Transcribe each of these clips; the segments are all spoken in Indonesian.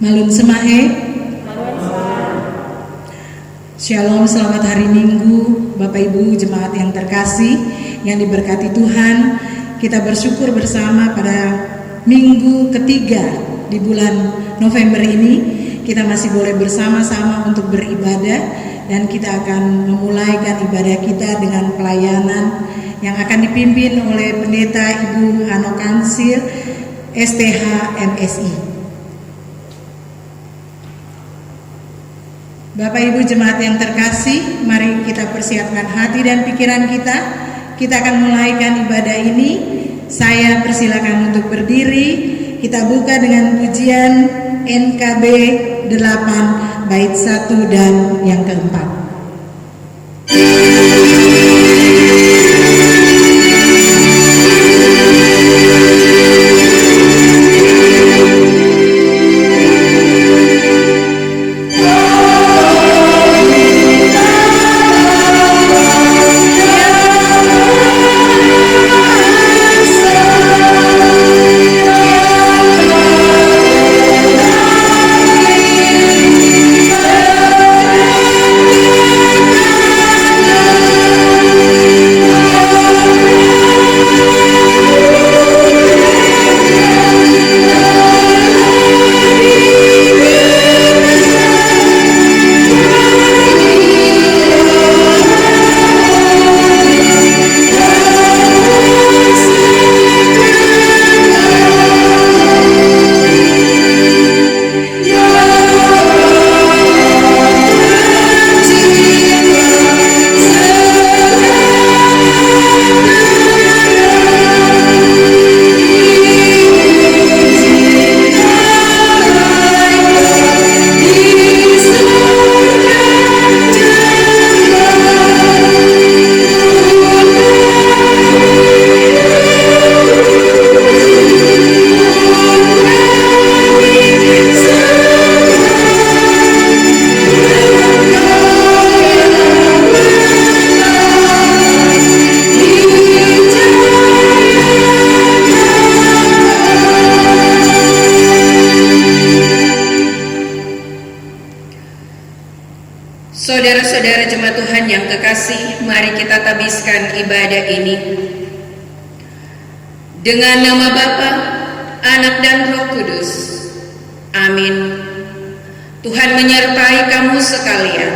Malun Semahe. Shalom, selamat hari Minggu Bapak Ibu jemaat yang terkasih, yang diberkati Tuhan. Kita bersyukur bersama pada minggu ketiga di bulan November ini. Kita masih boleh bersama-sama untuk beribadah, dan kita akan memulaikan ibadah kita dengan pelayanan yang akan dipimpin oleh Pendeta Ibu Hano Kansil STH MSI. Bapak Ibu jemaat yang terkasih, mari kita persiapkan hati dan pikiran kita. Kita akan mulaikan ibadah ini. Saya persilakan untuk berdiri. Kita buka dengan pujian NKB 8 bait 1 dan yang keempat. Saudara-saudara jemaat Tuhan yang kekasih, mari kita tabiskan ibadah ini. Dengan nama Bapa, Anak dan Roh Kudus. Amin. Tuhan menyertai kamu sekalian.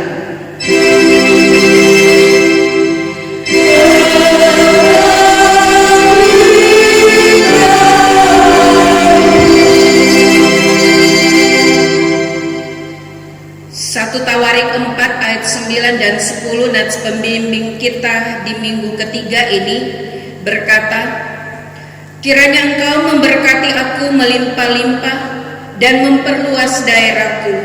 Tawarik 4 ayat 9 dan 10 nats pembimbing kita di minggu ketiga ini berkata, kiranya engkau memberkati aku melimpah-limpah dan memperluas daerahku,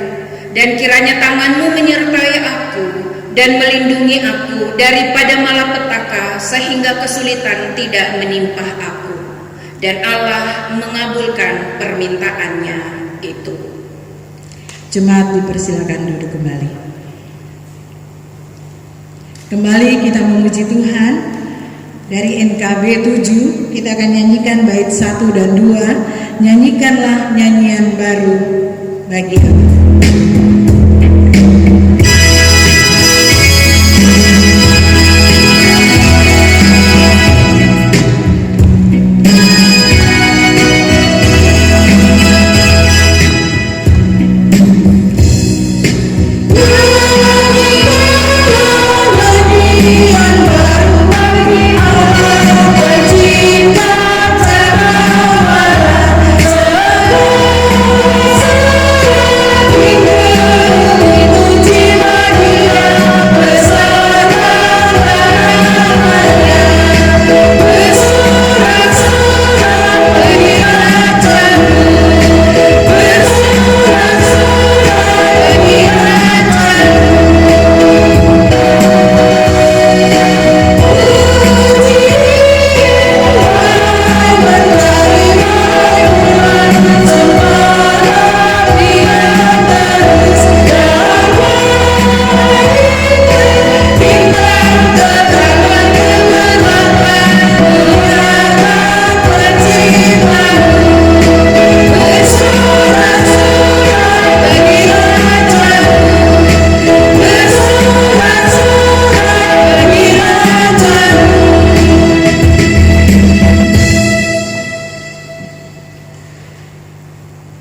dan kiranya tanganmu menyertai aku dan melindungi aku daripada malapetaka, sehingga kesulitan tidak menimpa aku. Dan Allah mengabulkan permintaannya itu. Jemaat dipersilakan duduk kembali. Kembali kita memuji Tuhan. Dari NKB 7 kita akan nyanyikan bait 1 dan 2. Nyanyikanlah nyanyian baru bagi aku. We'll be right back.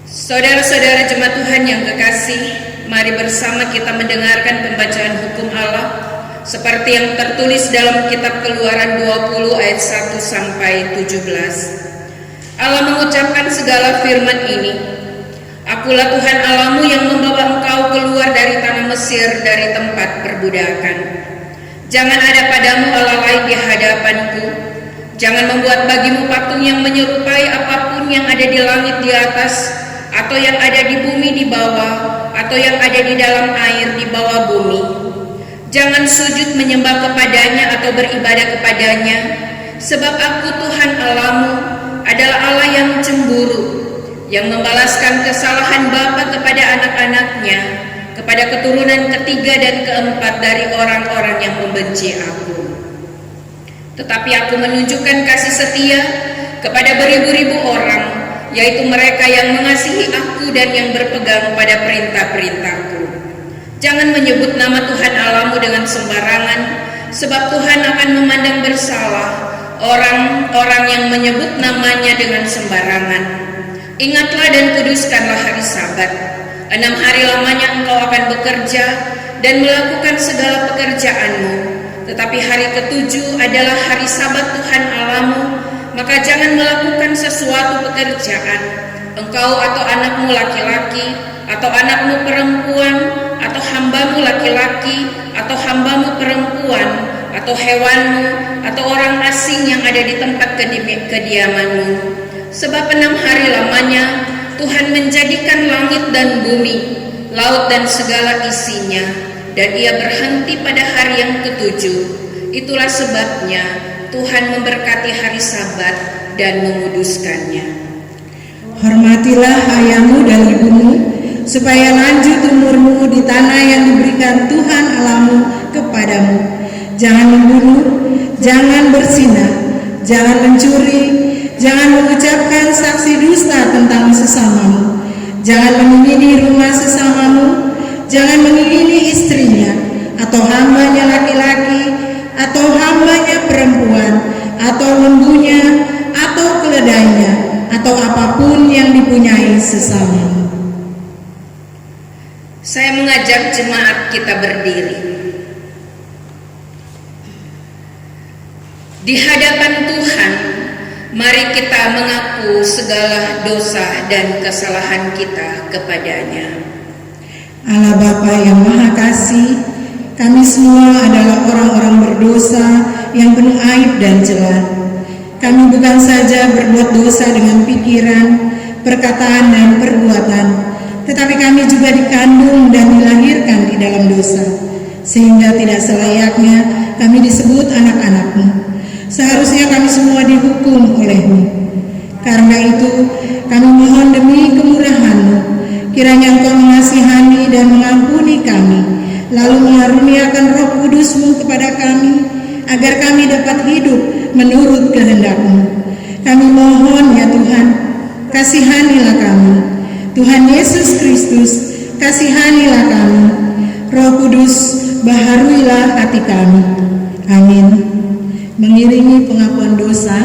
Saudara-saudara jemaat Tuhan yang kekasih, mari bersama kita mendengarkan pembacaan hukum Allah seperti yang tertulis dalam kitab Keluaran 20 ayat 1 sampai 17. Allah mengucapkan segala firman ini, Akulah Tuhan Allahmu yang membawa engkau keluar dari tanah Mesir, dari tempat perbudakan. Jangan ada padamu Allah lain di hadapanku. Jangan membuat bagimu patung yang menyerupai apapun yang ada di langit di atas, atau yang ada di bumi di bawah, atau yang ada di dalam air di bawah bumi. Jangan sujud menyembah kepadanya atau beribadah kepadanya, sebab aku Tuhan Allahmu adalah Allah yang cemburu, yang membalaskan kesalahan bapa kepada anak-anaknya, kepada keturunan ketiga dan keempat dari orang-orang yang membenci aku. Tetapi aku menunjukkan kasih setia kepada beribu-ribu orang, yaitu mereka yang mengasihi aku dan yang berpegang pada perintah-perintahku. Jangan menyebut nama Tuhan Allahmu dengan sembarangan, sebab Tuhan akan memandang bersalah orang-orang yang menyebut namanya dengan sembarangan. Ingatlah dan kuduskanlah hari Sabat. 6 hari lamanya engkau akan bekerja dan melakukan segala pekerjaanmu. Tetapi hari ke-7 adalah hari Sabat Tuhan Allahmu, maka jangan melakukan sesuatu pekerjaan, engkau atau anakmu laki-laki, atau anakmu perempuan, atau hambamu laki-laki, atau hambamu perempuan, atau hewanmu, atau orang asing yang ada di tempat kediamanmu. Sebab 6 hari lamanya Tuhan menjadikan langit dan bumi, laut dan segala isinya, dan Ia berhenti pada hari yang ke-7. Itulah sebabnya Tuhan memberkati hari Sabat dan menguduskannya. Hormatilah ayahmu dan ibumu, supaya lanjut umurmu di tanah yang diberikan Tuhan Allahmu kepadamu. Jangan membunuh, jangan berzinah, jangan mencuri, jangan mengucapkan saksi dusta tentang sesamamu, jangan mengingini rumah sesamamu, jangan mengingini istrinya, atau hambanya laki-laki, atau hambanya perempuan, atau lembunya, atau keledainya, atau apapun yang dipunyai sesamamu. Saya mengajak jemaat kita berdiri. Di hadapan Tuhan, mari kita mengaku segala dosa dan kesalahan kita kepadanya. Allah Bapa yang Maha Kasih, kami semua adalah orang-orang berdosa yang penuh aib dan celah. Kami bukan saja berbuat dosa dengan pikiran, perkataan, dan perbuatan, tetapi kami juga dikandung dan dilahirkan di dalam dosa, sehingga tidak selayaknya kami disebut anak-anak-Mu. Seharusnya kami semua dihukum oleh-Mu. Karena itu, kami mohon demi kemurahan-Mu, kiranya Engkau mengasihani dan mengampuni kami, lalu mengaruniakan Roh Kudus-Mu kepada kami, agar kami dapat hidup menurut kehendak-Mu. Kami mohon ya Tuhan, kasihanilah kami. Tuhan Yesus Kristus, kasihanilah kami. Roh Kudus, baharuilah hati kami. Amin. Mengiringi pengakuan dosa,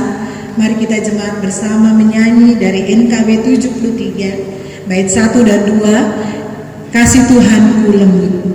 mari kita jemaat bersama menyanyi dari NKB 73, bait 1 dan 2, Kasih Tuhanku lembut. Ku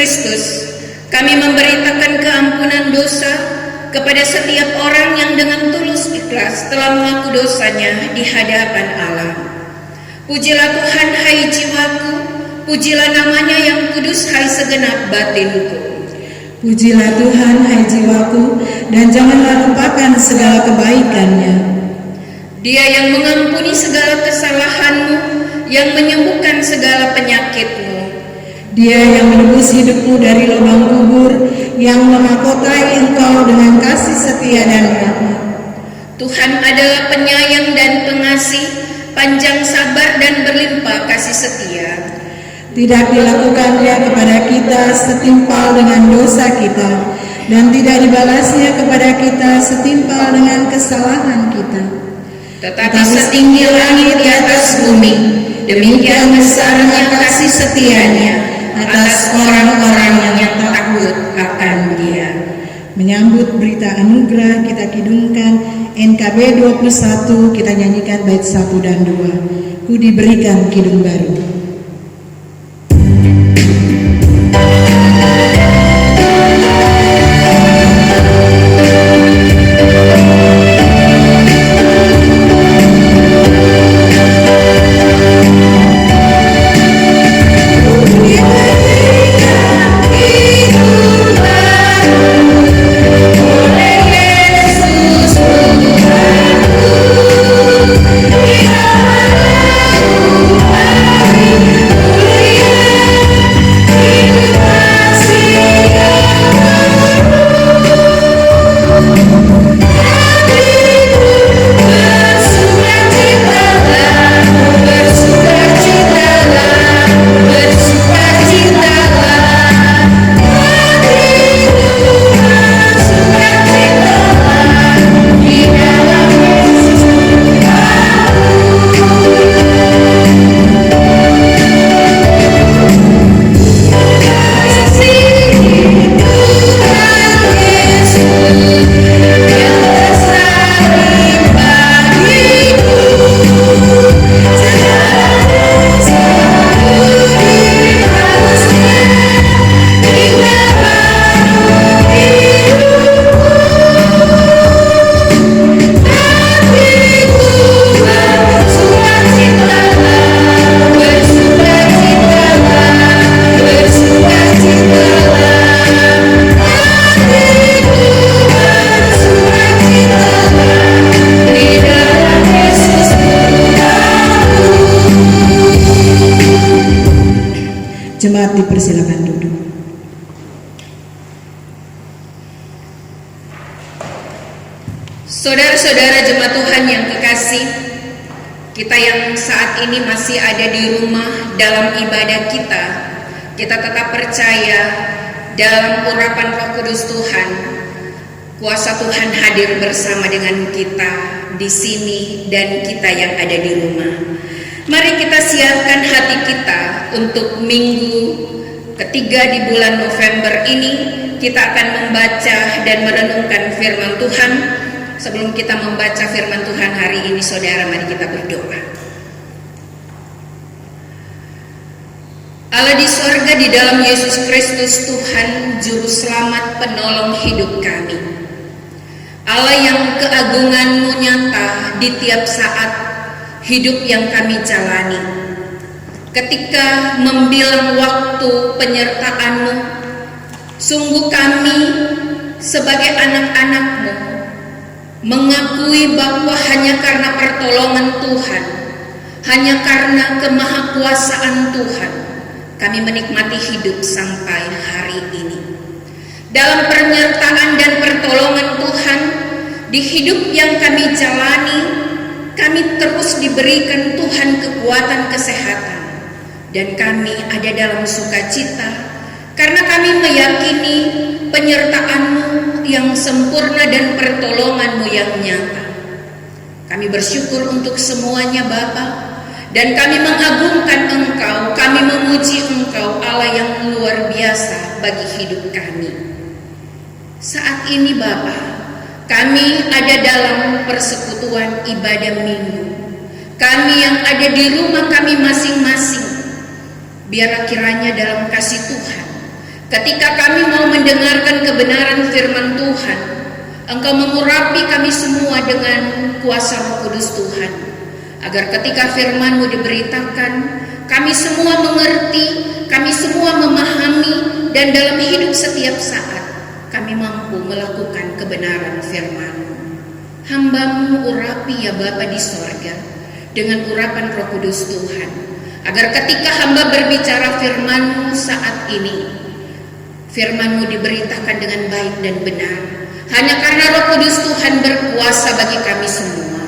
Kristus, kami memberitakan keampunan dosa kepada setiap orang yang dengan tulus ikhlas telah mengaku dosanya di hadapan Allah. Pujilah Tuhan, hai jiwaku, pujilah namanya yang kudus, hai segenap batinku. Pujilah Tuhan, hai jiwaku, dan janganlah lupakan segala kebaikannya. Dia yang mengampuni segala kesalahanmu, yang menyembuhkan segala penyakitmu. Dia yang menebus hidupmu dari lubang kubur, yang memahkotai engkau dengan kasih setia dan rahmat. Tuhan adalah penyayang dan pengasih, panjang sabar dan berlimpah kasih setia. Tidak dilakukannya kepada kita setimpal dengan dosa kita, dan tidak dibalasnya kepada kita setimpal dengan kesalahan kita. Tetapi setinggi langit di atas bumi, demikian besarnya kasih setianya atas orang-orang yang takut akan Dia. Menyambut berita anugerah, kita kidungkan NKB 21, kita nyanyikan bait 1 dan 2. Ku diberikan kidung baru. Jemaat dipersilakan duduk. Saudara-saudara jemaat Tuhan yang kekasih, kita yang saat ini masih ada di rumah dalam ibadah kita tetap percaya dalam urapan Roh Kudus Tuhan. Kuasa Tuhan hadir bersama dengan kita di sini dan kita yang ada di rumah. Mari kita siapkan hati kita untuk minggu ketiga di bulan November ini. Kita akan membaca dan merenungkan firman Tuhan. Sebelum kita membaca firman Tuhan hari ini, saudara, mari kita berdoa. Allah di sorga, di dalam Yesus Kristus Tuhan, Juru Selamat, penolong hidup kami. Allah yang keagungan-Mu nyata di tiap saat hidup yang kami jalani. Ketika membilang waktu penyertaan-Mu, sungguh kami sebagai anak-anak-Mu mengakui bahwa hanya karena pertolongan Tuhan, hanya karena kemahakuasaan Tuhan, kami menikmati hidup sampai hari ini. Dalam penyertaan dan pertolongan Tuhan di hidup yang kami jalani, kami terus diberikan Tuhan kekuatan kesehatan, dan kami ada dalam sukacita karena kami meyakini penyertaan-Mu yang sempurna dan pertolongan-Mu yang nyata. Kami bersyukur untuk semuanya Bapa, dan kami mengagungkan Engkau, kami memuji Engkau, Allah yang luar biasa bagi hidup kami. Saat ini Bapa, kami ada dalam persekutuan ibadah minggu. Kami yang ada di rumah kami masing-masing, biar kiranya dalam kasih Tuhan Ketika kami mau mendengarkan kebenaran firman Tuhan, Engkau mengurapi kami semua dengan kuasa Roh Kudus Tuhan, agar ketika firman-Mu diberitakan, kami semua mengerti, kami semua memahami, dan dalam hidup setiap saat kami mampu melakukan kebenaran firman-Mu. Hamba-Mu urapi ya Bapa di sorga dengan urapan Roh Kudus Tuhan, agar ketika hamba berbicara firman-Mu saat ini, firman-Mu diberitakan dengan baik dan benar, hanya karena Roh Kudus Tuhan berkuasa bagi kami semua.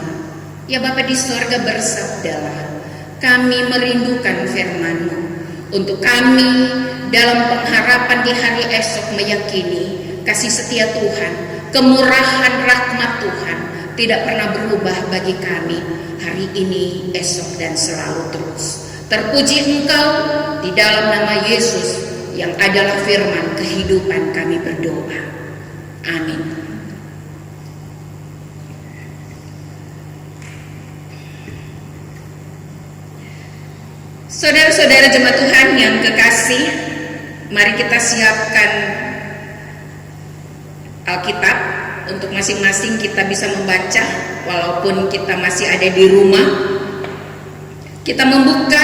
Ya Bapa di sorga, bersabdalah, kami merindukan firman-Mu untuk kami dalam pengharapan di hari esok meyakini kasih setia Tuhan, kemurahan rahmat Tuhan tidak pernah berubah bagi kami hari ini, esok, dan selalu terus. Terpuji Engkau, di dalam nama Yesus yang adalah firman kehidupan kami berdoa. Amin. Saudara-saudara jemaat Tuhan yang kekasih, mari kita siapkan Alkitab untuk masing-masing kita bisa membaca walaupun kita masih ada di rumah. Kita membuka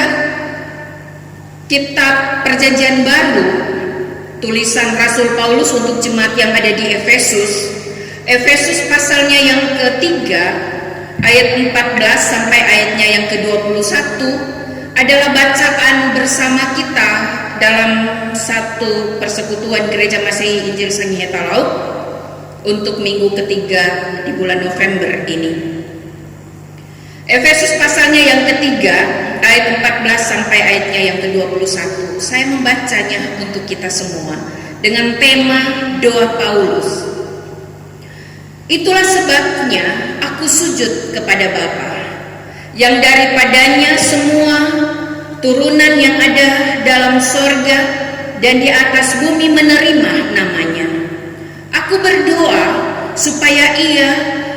Kitab Perjanjian Baru, tulisan Rasul Paulus untuk jemaat yang ada di Efesus. Efesus pasalnya yang ketiga, ayat 14 sampai ayatnya yang ke-21 adalah bacaan bersama kita dalam satu persekutuan Gereja Masehi Injil Sangihe Talaut untuk minggu ketiga di bulan November ini. Efesus pasalnya yang ketiga, ayat 14 sampai ayatnya yang ke-21. Saya membacanya untuk kita semua dengan tema doa Paulus. Itulah sebabnya aku sujud kepada Bapa, yang daripadanya semua turunan yang ada dalam sorga dan di atas bumi menerima namanya. Aku berdoa supaya Ia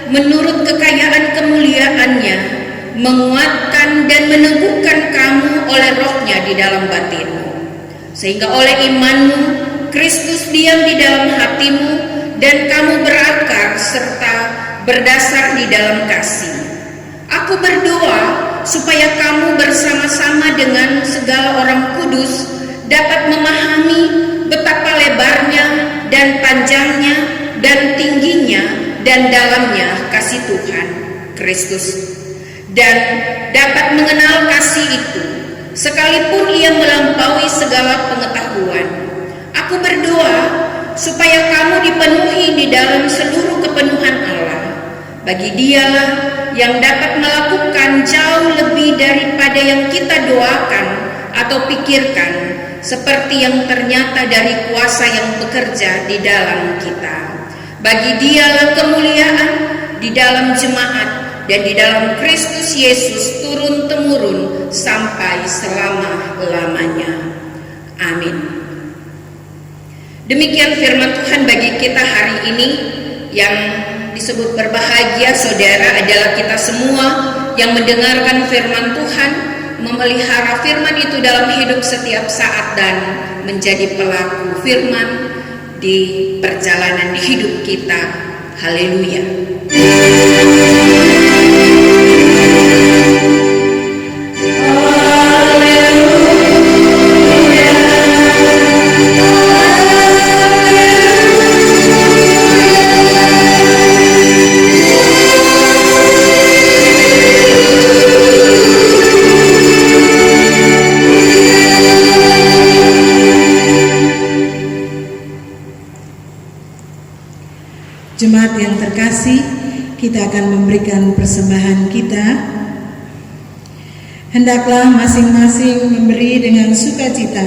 menurut kekayaan kemuliaannya menguatkan dan meneguhkan kamu oleh Roh-Nya di dalam batinmu, sehingga oleh imanmu Kristus diam di dalam hatimu dan kamu berakar serta berdasar di dalam kasih. Aku berdoa supaya kamu bersama-sama dengan segala orang kudus dapat memahami betapa lebarnya dan panjangnya dan tingginya dan dalamnya kasih Tuhan Kristus, dan dapat mengenal kasih itu sekalipun ia melampaui segala pengetahuan. Aku berdoa supaya kamu dipenuhi di dalam seluruh kepenuhan Allah. Bagi Dialah yang dapat melakukan jauh lebih daripada yang kita doakan atau pikirkan, seperti yang ternyata dari kuasa yang bekerja di dalam kita. Bagi Dialah kemuliaan di dalam jemaat dan di dalam Kristus Yesus turun-temurun sampai selama-lamanya. Amin. Demikian firman Tuhan bagi kita hari ini. Yang disebut berbahagia saudara adalah kita semua yang mendengarkan firman Tuhan, memelihara firman itu dalam hidup setiap saat dan menjadi pelaku firman di perjalanan hidup kita. Haleluya. Jemaat yang terkasih, kita akan memberikan persembahan kita. Hendaklah masing-masing memberi dengan sukacita,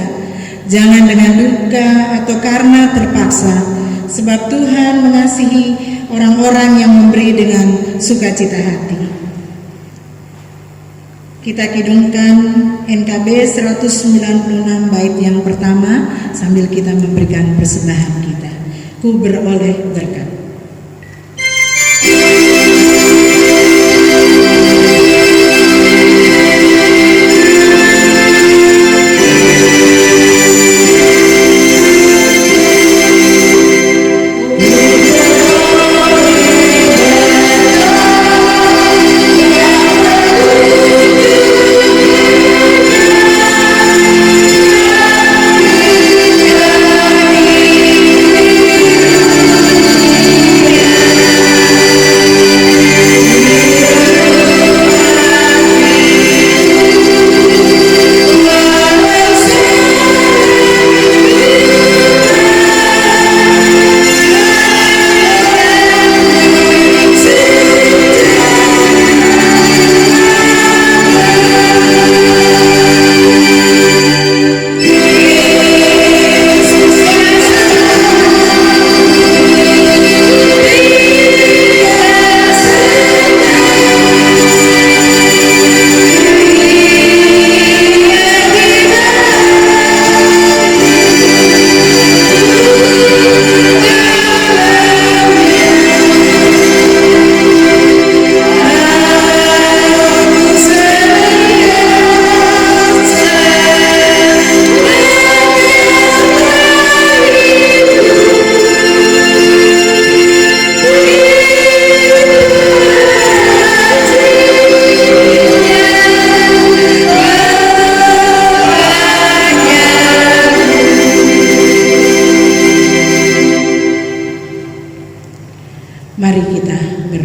jangan dengan duka atau karena terpaksa, sebab Tuhan mengasihi orang-orang yang memberi dengan sukacita hati. Kita kidungkan NKB 196 bait yang pertama sambil kita memberikan persembahan kita. Ku beroleh berkat.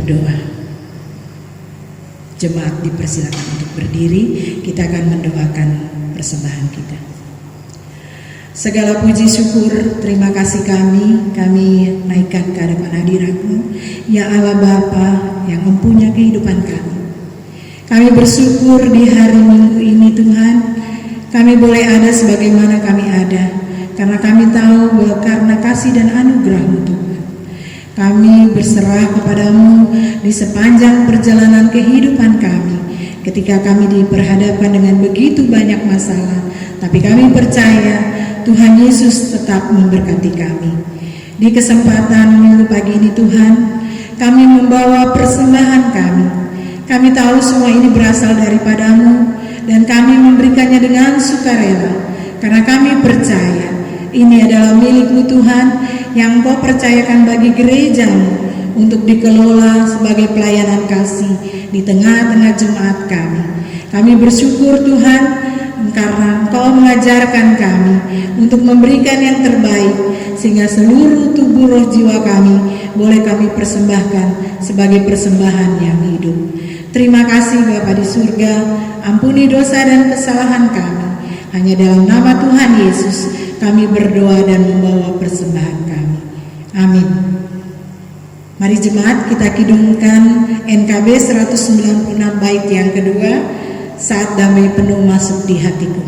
berdoa. Jemaat dipersilakan untuk berdiri, kita akan mendoakan persembahan kita. Segala puji syukur, terima kasih kami naikkan ke hadapan hadirat-Mu, ya Allah Bapa yang mempunyai kehidupan kami. Kami bersyukur di hari Minggu ini Tuhan, kami boleh ada sebagaimana kami ada, karena kami tahu bahwa karena kasih dan anugerah-Mu Tuhan. Kami berserah kepadamu di sepanjang perjalanan kehidupan kami. Ketika kami diperhadapkan dengan begitu banyak masalah, tapi kami percaya Tuhan Yesus tetap memberkati kami. Di kesempatan minggu pagi ini Tuhan, kami membawa persembahan kami. Kami tahu semua ini berasal daripadamu dan kami memberikannya dengan sukarela, karena kami percaya ini adalah milik-Mu Tuhan yang Kau percayakan bagi gereja-Mu untuk dikelola sebagai pelayanan kasih di tengah-tengah jemaat kami. Kami bersyukur Tuhan karena Engkau mengajarkan kami untuk memberikan yang terbaik, sehingga seluruh tubuh roh jiwa kami boleh kami persembahkan sebagai persembahan yang hidup. Terima kasih Bapa di surga, ampuni dosa dan kesalahan kami. Hanya dalam nama Tuhan Yesus kami berdoa dan membawa persembahan kami. Amin. Mari jemaat kita kidungkan NKB 196 bait yang kedua, Saat Damai Penuh Masuk di Hatiku.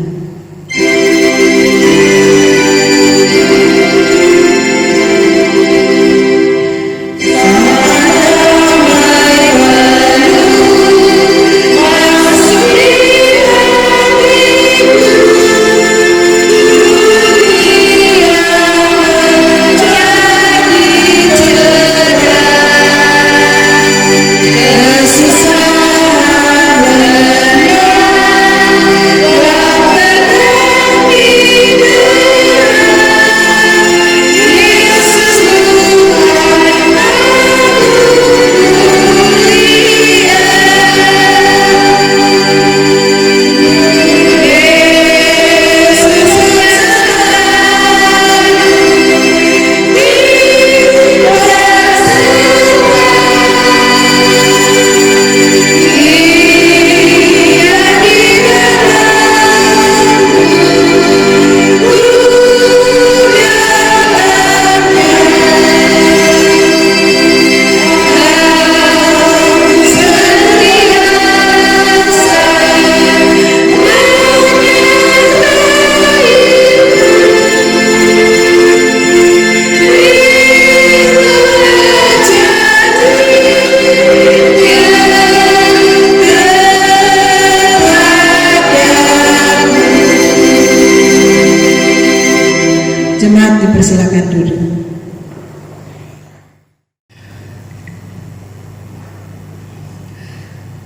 Silakan duduk.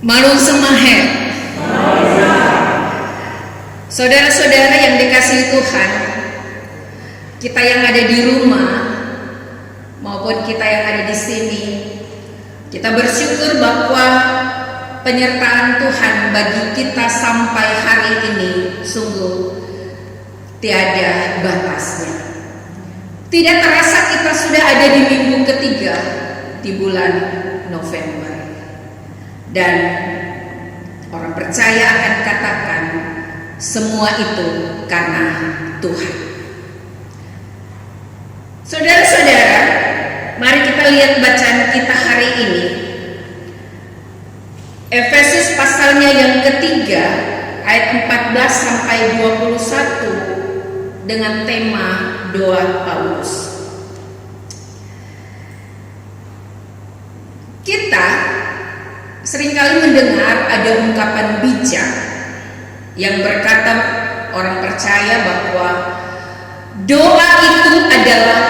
Malun Semaher. Saudara-saudara yang dikasihi Tuhan, kita yang ada di rumah maupun kita yang ada di sini, kita bersyukur bahwa penyertaan Tuhan bagi kita sampai hari ini sungguh tiada batasnya. Tidak terasa kita sudah ada di minggu ketiga di bulan November. Dan orang percaya akan katakan semua itu karena Tuhan. Saudara-saudara, mari kita lihat bacaan kita hari ini. Efesus pasalnya yang ketiga ayat 14 sampai 21 dengan tema doa Paulus. Kita seringkali mendengar ada ungkapan bijak yang berkata orang percaya bahwa doa itu adalah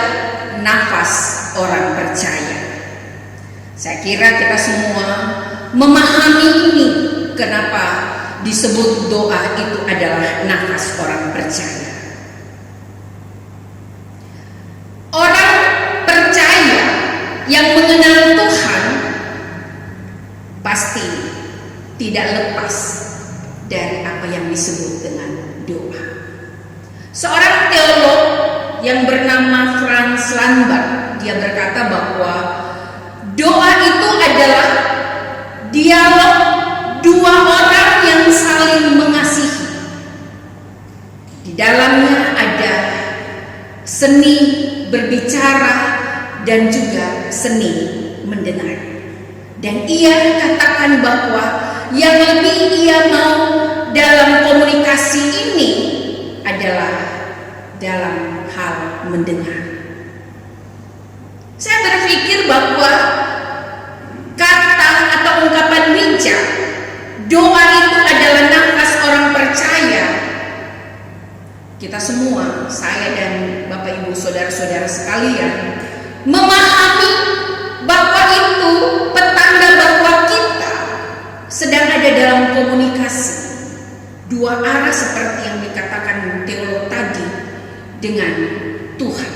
nafas orang percaya. Saya kira kita semua memahami ini, kenapa disebut doa itu adalah nafas orang percaya. Orang percaya yang mengenal Tuhan pasti tidak lepas dari apa yang disebut dengan doa. Seorang teolog yang bernama Franz Landbach, dia berkata bahwa doa itu adalah dialog dua orang yang saling mengasihi. Di dalamnya ada seni berbicara dan juga seni mendengar. Dan ia katakan bahwa yang lebih ia mau dalam komunikasi ini adalah dalam hal mendengar. Saya berpikir bahwa kata atau ungkapan bijak, doa itu adalah nafas orang percaya. Kita semua, saya dan Bapak Ibu saudara-saudara sekalian, memahami bahwa itu petanda bahwa kita sedang ada dalam komunikasi dua arah seperti yang dikatakan teolog tadi dengan Tuhan,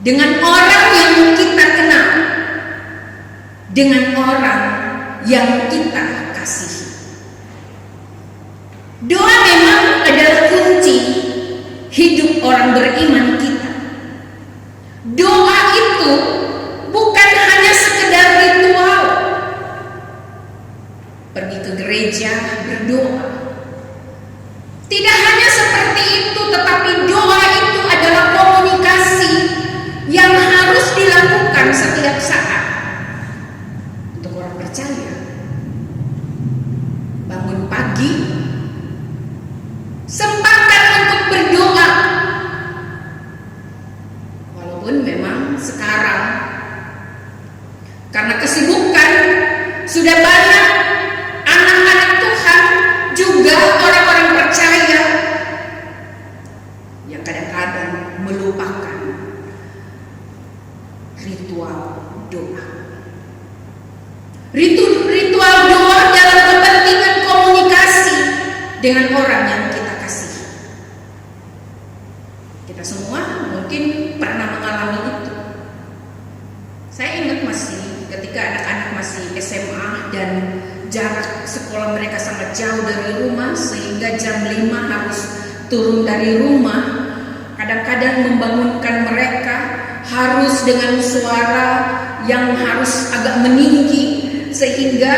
dengan orang yang kita kenal, dengan orang yang kita kasihi. Doa memang adalah kunci hidup orang beriman kita. Doa itu bukan hanya sekedar ritual, pergi ke gereja berdoa. Tidak hanya seperti itu, tetapi doa itu adalah komunikasi yang harus dilakukan setiap saat. Untuk orang percaya, bangun pagi, sempatkan untuk berdoa. Walaupun memang sekarang karena kesibukan sudah banyak anak-anak Tuhan, juga orang-orang percaya yang kadang-kadang melupakan ritual doa. Ritual doa dalam kepentingan komunikasi dengan orang yang kita kasih. Kita semua mungkin pernah mengalami itu. Saya ingat masih ketika anak-anak masih SMA dan jarak sekolah mereka sangat jauh dari rumah, sehingga jam 5 harus turun dari rumah. Kadang-kadang membangunkan mereka harus dengan suara yang harus agak meninggi, sehingga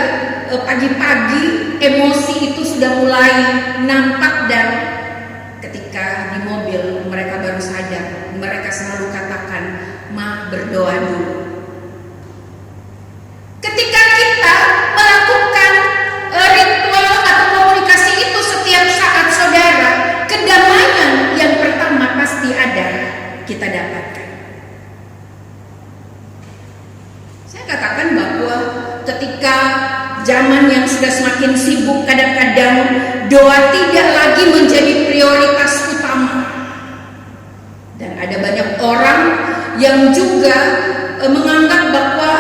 pagi-pagi emosi itu sudah mulai nampak. Dan ketika di mobil mereka baru sadar, mereka selalu katakan, "Ma, berdoa dulu." Ketika kita melakukan ritual atau komunikasi itu setiap saat, saudara, kedamaian yang pertama pasti ada kita dapatkan. Saya katakan bahwa ketika zaman yang sudah semakin sibuk, kadang-kadang doa tidak lagi menjadi prioritas utama. Dan ada banyak orang yang juga menganggap bahwa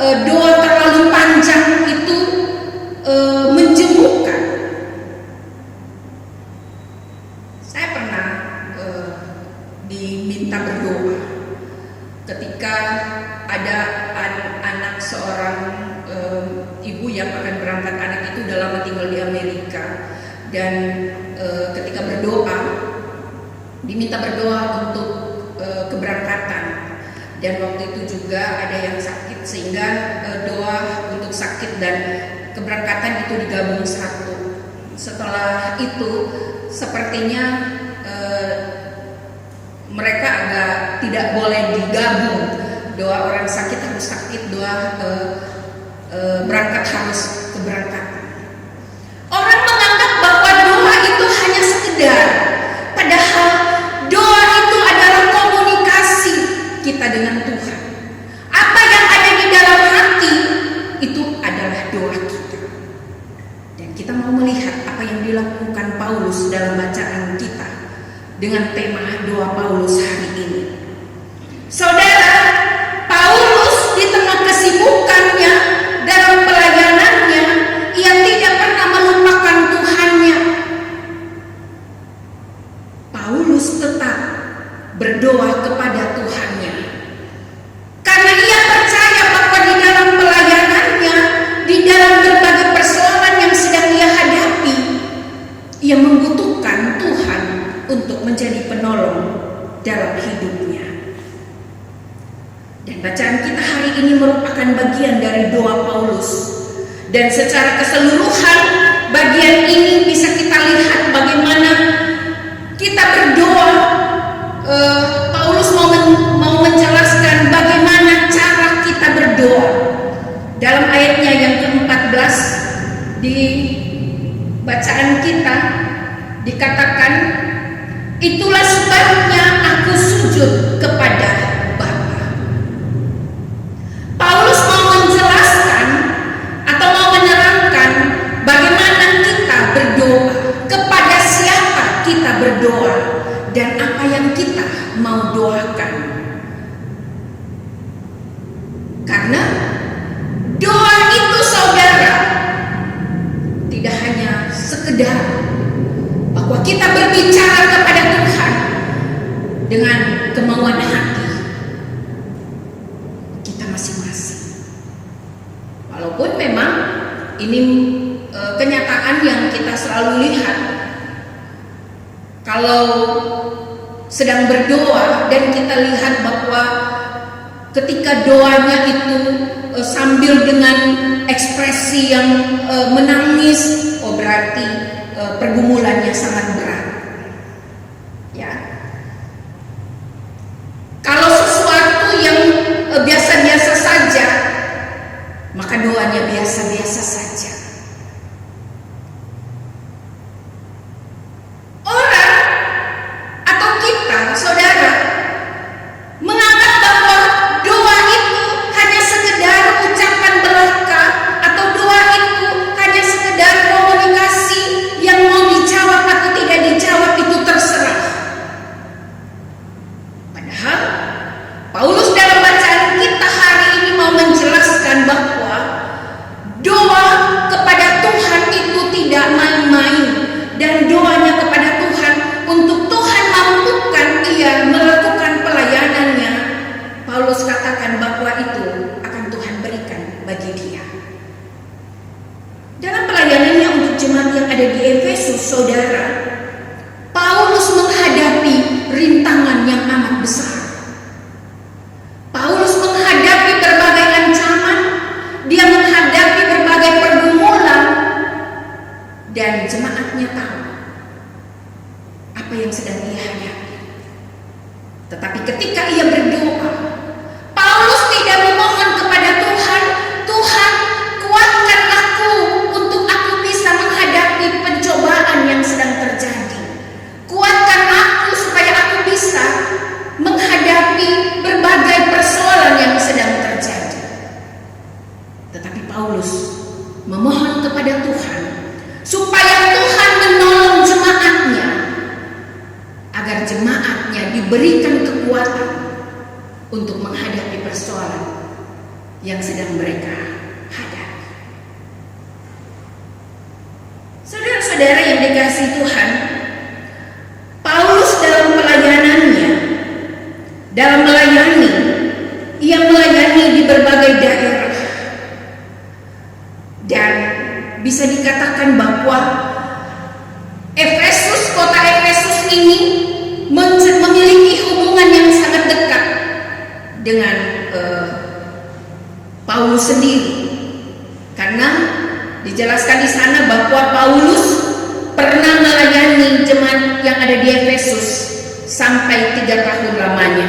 doa terlalu panjang itu menjemukan. Saya pernah diminta berdoa ketika ada anak seorang ibu yang akan berangkat. Anak itu udah lama tinggal di Amerika, dan ketika berdoa diminta berdoa untuk keberangkatan. Dan waktu itu juga ada yang sakit, sehingga doa untuk sakit dan keberangkatan itu digabung satu. Setelah itu sepertinya mereka agak tidak boleh digabung. Doa orang sakit harus sakit, doa berangkat harus keberangkatan. Orang menganggap bahwa doa itu hanya sekedar, padahal doa itu adalah komunikasi kita dengan Tuhan. Apa yang ada di dalam hati itu adalah doa kita. Dan kita mau melihat apa yang dilakukan Paulus dalam bacaan kita dengan tema doa Paulus hari ini. Saudara, Paulus di tengah kesibukannya dalam pelayanannya, ia tidak pernah melupakan Tuhannya. Paulus tetap berdoa kepada Tuhannya, karena ia percaya bahwa di dalam pelayanannya, di dalam berbagai persoalan yang sedang ia hadapi, ia membutuhkan Tuhan untuk menjadi penolong dalam hidupnya. Dan bacaan kita hari ini merupakan bagian dari doa Paulus Dan secara keseluruhan bagian ini bisa kita lihat bagaimana kita berdoa. Paulus mau menjelaskan bagaimana cara kita berdoa. Dalam ayatnya yang ke-14 di bacaan kita dikatakan, itulah sebabnya aku sujud kepada Bapa. Paulus mau menjelaskan atau mau menerangkan bagaimana kita berdoa, kepada siapa kita berdoa, dan apa yang kita mau doakan. Karena doa itu, saudara, tidak hanya sekedar bahwa kita berbicara kepada Tuhan dengan kemauan hati kita masing-masing. Walaupun memang ini kenyataan yang kita selalu lihat. Kalau sedang berdoa dan kita lihat bahwa ketika doanya itu sambil dengan ekspresi yang menangis, oh berarti pergumulannya sangat berat. Ya. Kalau sesuatu yang biasa-biasa saja, maka doanya biasa-biasa saja. Orang atau kita, saudara, menganggap bahwa doa itu hanya sekedar ucapan belaka, atau doa itu hanya sekedar komunikasi yang mau dijawab atau tidak dijawab itu terserah. Padahal Paulus dalam bacaan kita hari ini mau menjelaskan bahwa doa kepada Tuhan itu tidak main-main, dan doanya kepada Tuhan untuk Tuhan mampukan ia melakukan pelayanannya. Paulus katakan bahwa itu akan Tuhan berikan bagi dia. Dalam pelayanannya untuk jemaat yang ada di Efesus, saudara, Paulus menghadapi rintangan yang amat besar. Paulus menghadapi berbagai ancaman, dia menghadapi berbagai pergumulan, dan jemaatnya tahu apa yang sedang ia hadapi. Tetapi ketika ia berdoa, Paulus tidak memohon kepada Tuhan, Tuhan kuatkan aku untuk aku bisa menghadapi pencobaan yang sedang terjadi. Kuatkan aku supaya aku bisa menghadapi berbagai persoalan yang sedang terjadi. Tetapi Paulus memohon kepada Tuhan supaya Tuhan menolong jemaatnya, agar jemaatnya diberikan kekuatan untuk menghadapi persoalan yang sedang mereka hadapi. Saudara-saudara yang dikasihi Tuhan, Paulus dalam pelayanannya, dalam melayani, ia melayani di berbagai daerah, dan bisa dikatakan bahwa Efesus, kota Efesus ini memiliki hubungan yang sangat dekat dengan Paulus sendiri, karena dijelaskan di sana bahwa Paulus pernah melayani jemaat yang ada di Efesus sampai 3 tahun lamanya.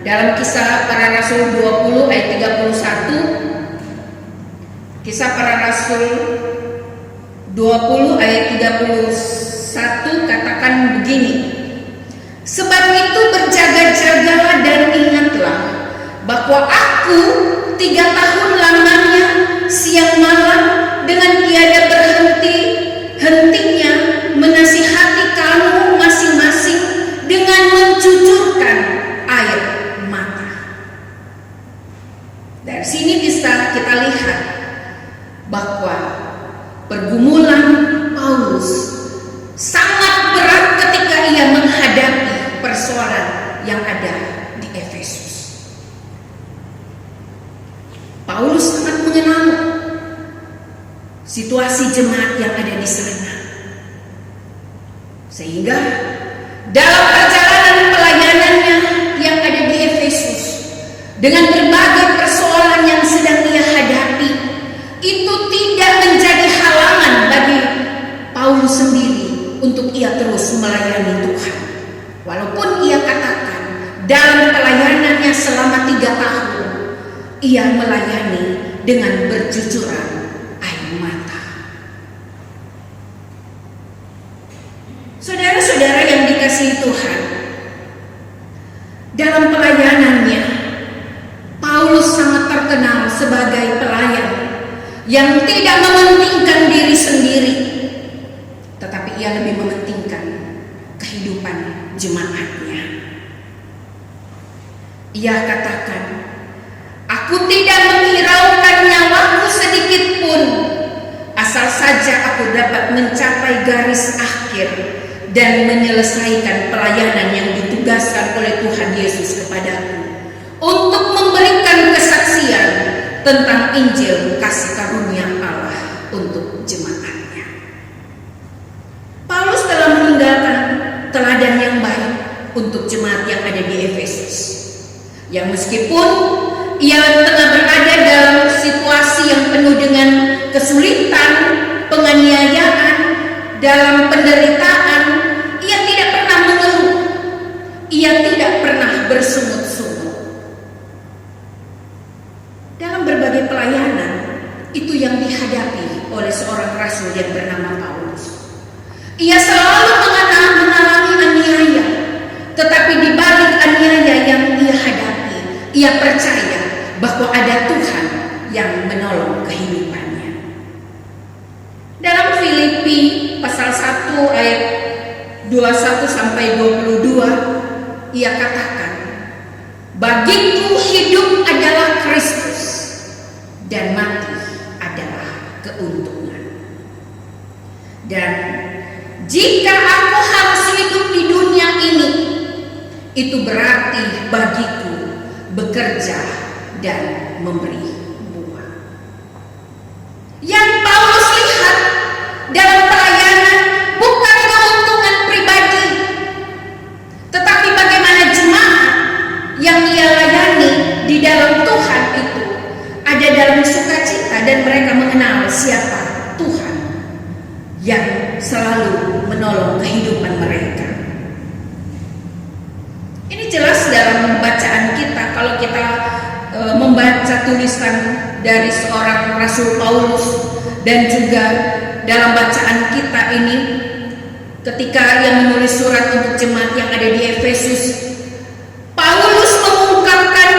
Dalam Kisah Para Rasul 20 ayat 31, Kisah Para Rasul 20 ayat 31 katakan begini, sebab itu berjaga-jagalah dan ingatlah bahwa aku 3 tahun lamanya siang malam dengan tiada berhenti-hentinya menasihati kamu masing-masing dengan mencucurkan air mata. Dari sini bisa kita lihat bahwa pergumulan Paulus sangat berat ketika ia menghadapi persoalan yang ada di Efesus. Paulus sangat mengenal situasi jemaat yang ada di sana, sehingga dalam perjalanan pelayanannya yang ada di Efesus, dengan berbagai persoalan yang sedang ia hadapi, itu tidak dalam pelayanannya selama 3 tahun, ia melayani dengan bercucuran air mata. Saudara-saudara yang dikasihi Tuhan, dalam pelayanannya, Paulus sangat terkenal sebagai pelayan yang tidak mementingkan diri sendiri, tetapi ia lebih mementingkan kehidupan jemaatnya. Ia katakan, "Aku tidak menghiraukan nyawaku sedikit pun, asal saja aku dapat mencapai garis akhir dan menyelesaikan pelayanan yang ditugaskan oleh Tuhan Yesus kepadaku untuk memberikan kesaksian tentang Injil kasih karunia Allah untuk jemaatnya." Paulus telah meninggalkan teladan yang baik untuk jemaat yang ada di Efesus, yang meskipun ia tengah berada dalam situasi yang penuh dengan kesulitan, penganiayaan, dalam penderitaan, ia tidak pernah mengeluh, ia tidak pernah bersungut-sungut. Dalam berbagai pelayanan, itu yang dihadapi oleh seorang rasul yang bernama Paulus. Ia selalu mengalami aniaya, tetapi di balik aniaya yang ia hadapi, ia percaya bahwa ada Tuhan yang menolong kehidupannya. Dalam Filipi pasal 1 ayat 21 sampai 22, ia katakan, "Bagiku hidup adalah Kristus dan mati adalah keuntungan. Dan jika aku harus hidup di dunia ini, itu berarti bagiku bekerja dan memberi buah." Yang Paulus lihat dalam pelayanan bukan keuntungan pribadi, tetapi bagaimana jemaat yang ia layani di dalam Tuhan itu ada dalam sukacita dan mereka mengenal siapa Tuhan yang selalu menolong kehidupan mereka. Ini jelas dalam bacaan kita. Kalau kita membaca tulisan dari seorang Rasul Paulus, dan juga dalam bacaan kita ini ketika ia menulis surat untuk jemaat yang ada di Efesus, Paulus mengungkapkan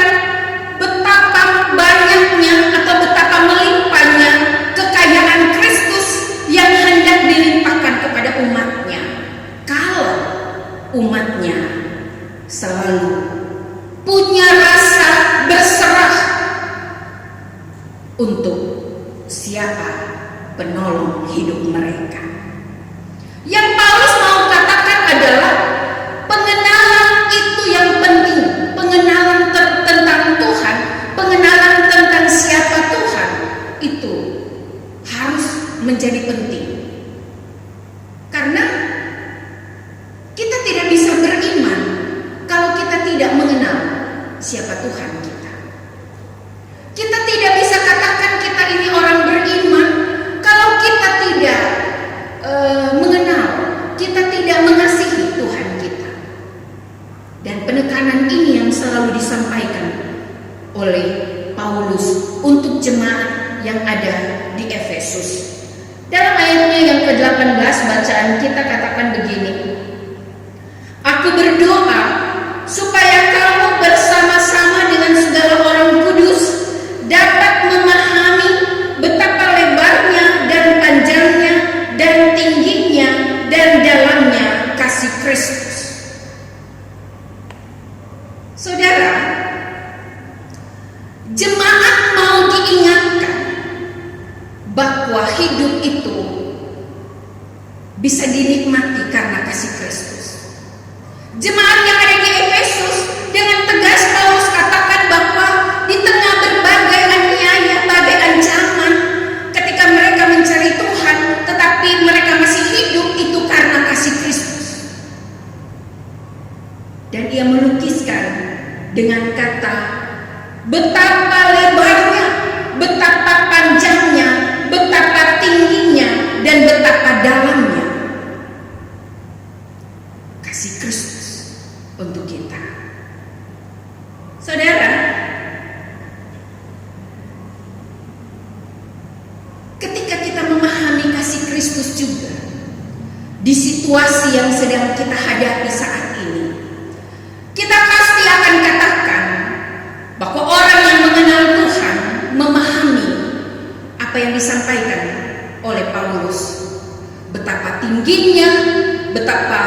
betapa banyaknya atau betapa melimpahnya kekayaan Kristus yang hendak dilimpahkan kepada umatnya kalau umatnya selalu punya rasa berserah untuk siapa penolong hidup mereka. Yang Paulus mau katakan adalah pengenalan itu yang penting, pengenalan tentang Tuhan, pengenalan tentang siapa Tuhan itu harus menjadi penting. Karena kita tidak bisa beriman kalau kita tidak mengenal siapa Tuhan kita. Kita tidak bisa katakan kita ini orang beriman kalau kita tidak mengenal, kita tidak mengasihi Tuhan kita. Dan penekanan ini yang selalu disampaikan oleh Paulus untuk jemaat yang ada di Efesus. Dalam ayatnya yang ke-18 bacaan kita katakan begini, "Aku berdoa supaya kamu bersama-sama dengan segala orang kudus dapat memahami betapa lebarnya dan panjangnya dan tingginya dan dalamnya kasih Kristus." Saudara, jemaat mau diingatkan bahwa hidup itu bisa dinikmati karena kasih Kristus. Jemaat yang ada di Efesus dengan tegas Paulus katakan bahwa di tengah berbagai aniaya, berbagai ancaman, ketika mereka mencari Tuhan, tetapi mereka masih hidup itu karena kasih Kristus. Dan ia melukiskan dengan kata betapa lebarnya, betapa panjangnya, betapa tingginya, dan betapa dalamnya kasih Kristus untuk kita. Saudara, ketika kita memahami kasih Kristus juga di situasi yang sedang kita hadapi saat ini, kita pasti akan katakan bahwa orang yang mengenal Tuhan memahami apa yang disampaikan oleh Paulus, betapa tingginya, betapa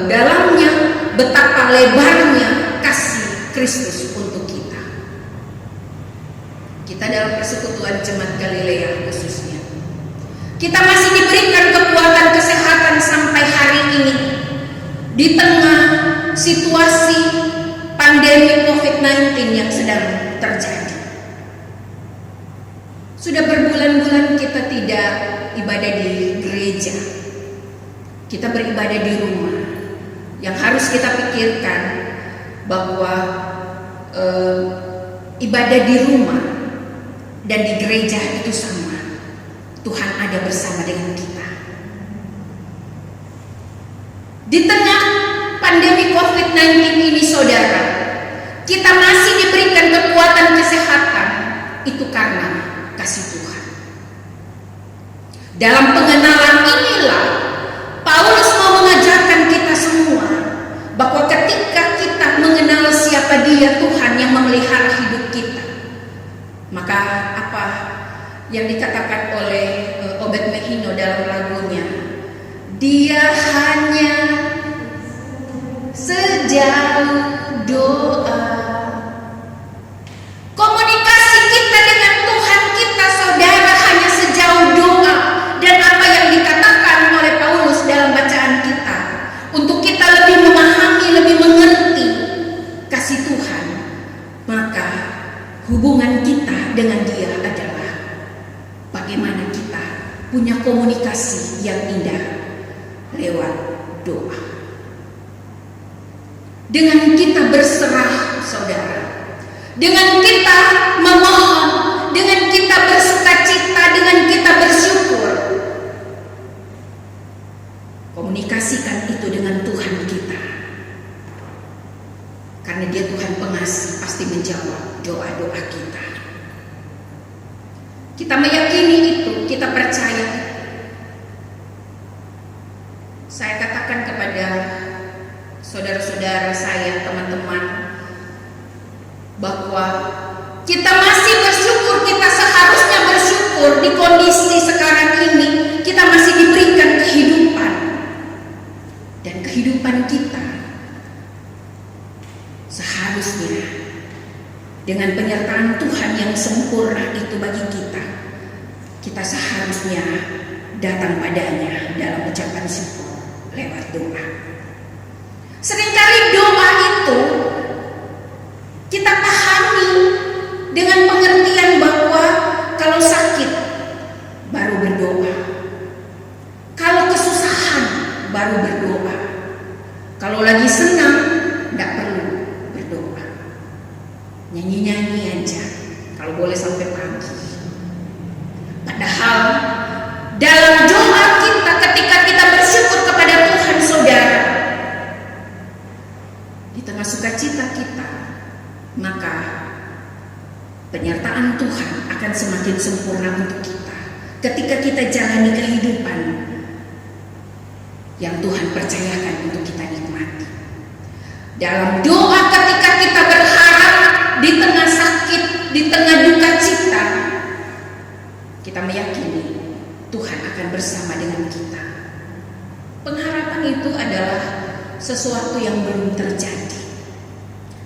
dalamnya, betapa lebarnya kasih Kristus untuk kita. Kita dalam persekutuan Jemaat Galilea khususnya, kita masih diberikan kekuatan kesehatan sampai hari ini di tengah situasi pandemi COVID-19 yang sedang terjadi. Sudah berbulan-bulan kita tidak ibadah di gereja, kita beribadah di rumah. Yang harus kita pikirkan bahwa ibadah di rumah dan di gereja itu sama. Tuhan ada bersama dengan kita. Di tengah pandemi COVID-19 ini, saudara, kita masih diberikan kekuatan kesehatan. Itu karena kasih Tuhan. Dalam pengenalan inilah Paulus mau mengajarkan kita semua bahwa ketika kita mengenal siapa Dia, Tuhan yang memelihara hidup kita, maka apa yang dikatakan oleh Obed Mehino dalam lagunya, Dia hanya sejauh doa. Komunikasi kita dengan Tuhan kita, saudara, hanya sejauh doa. Dan apa yang dikatakan oleh Paulus dalam bacaan kita, untuk kita lebih memahami, lebih mengerti kasih Tuhan, maka hubungan kita dengan Dia adalah bagaimana kita punya komunikasi yang indah lewat doa. Dengan kita berserah, saudara, dengan kita memohon, dengan kita bersukacita, dengan kita bersyukur, komunikasikan itu dengan Tuhan kita, karena Dia Tuhan pengasih, pasti menjawab doa-doa kita. Kita meyakini itu, kita percaya. Saya katakan kepada saudara-saudara saya, teman-teman, bahwa kita masih bersyukur, kita seharusnya bersyukur di kondisi sekarang ini. Kita masih diberikan kehidupan, dan kehidupan kita seharusnya dengan penyertaan Tuhan yang sempurna itu bagi kita, kita seharusnya datang padanya dalam ucapan syukur lewat doa. Seringkali doa itu kita pahami dengan pengertian bahwa kalau sakit baru berdoa, kalau kesusahan baru berdoa, kalau lagi senang tidak perlu berdoa, nyanyi-nyanyi aja kalau boleh sampai pagi. Padahal dalam doa kita, ketika kita bersyukur kepada Tuhan, saudara, di tengah sukacita kita, maka penyertaan Tuhan akan semakin sempurna untuk kita ketika kita jalani kehidupan yang Tuhan percayakan untuk kita nikmati. Dalam doa, ketika kita berharap di tengah sakit, di tengah duka cita, kita meyakini Tuhan akan bersama dengan kita. Pengharapan itu adalah sesuatu yang belum terjadi,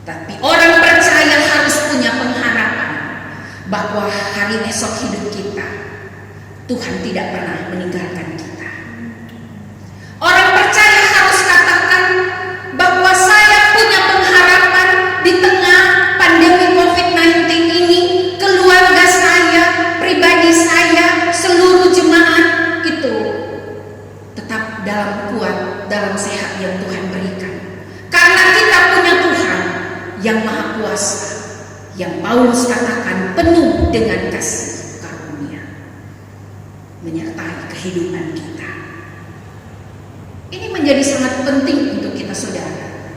tapi orang percaya harus punya pengharapan bahwa hari esok hidup kita, Tuhan tidak pernah meninggalkan kita. Orang percaya harus katakan bahwa saya punya pengharapan di tengah pandemi COVID-19 ini. Keluarga saya, pribadi saya, seluruh jemaat itu tetap dalam kuat, dalam sehat yang Tuhan berikan. Karena kita punya Tuhan yang Maha Kuasa, yang Paulus katakan penuh dengan kasih karunia, menyertai kehidupan kita. Ini menjadi sangat penting untuk kita, saudara,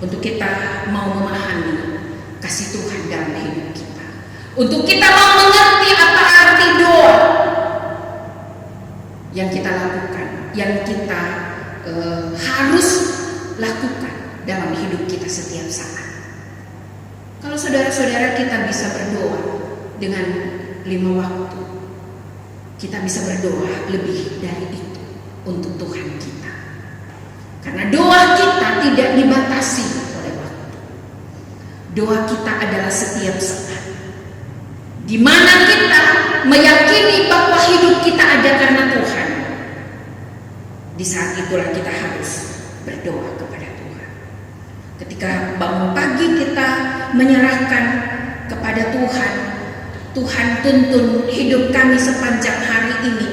untuk kita mau memahami kasih Tuhan dalam hidup kita. Untuk kita mau mengerti apa arti doa yang kita lakukan, yang kita harus lakukan dalam hidup kita setiap saat. Kalau saudara-saudara kita bisa berdoa dengan 5 waktu, kita bisa berdoa lebih dari itu untuk Tuhan kita. Karena doa kita tidak dibatasi oleh waktu. Doa kita adalah setiap saat, di mana kita meyakini bahwa hidup kita ada karena Tuhan. Di saat itulah kita harus berdoa kepada Tuhan. Ketika bangun pagi kita menyerahkan kepada Tuhan, Tuhan tuntun hidup kami sepanjang hari ini.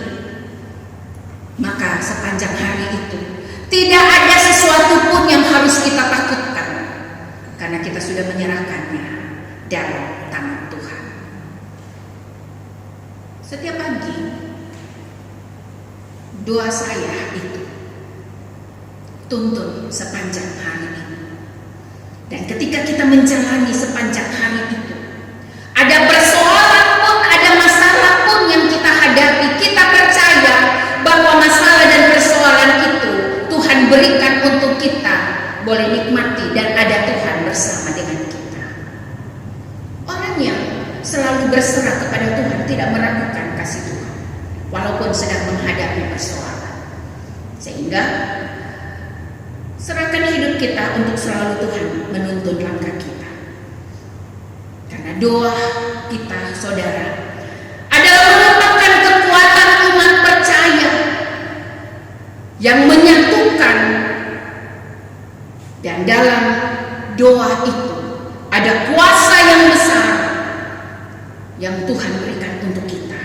Maka sepanjang hari itu tidak ada sesuatu pun yang harus kita takutkan, karena kita sudah menyerahkannya dalam tangan Tuhan. Setiap pagi doa saya itu tuntun sepanjang hari ini. Dan ketika kita menjalani sepanjang hari itu, ada persoalan pun, ada masalah pun yang kita hadapi, kita percaya bahwa masalah dan persoalan itu Tuhan berikan untuk kita boleh nikmati, dan ada Tuhan bersama dengan kita. Orang yang selalu berserah kepada Tuhan tidak meragukan kasih Tuhan walaupun sedang menghadapi persoalan. Sehingga serahkan hidup kita untuk selalu Tuhan menuntun langkah kita. Karena doa kita, saudara, adalah merupakan kekuatan umat percaya yang menyatukan, dan dalam doa itu ada kuasa yang besar yang Tuhan berikan untuk kita.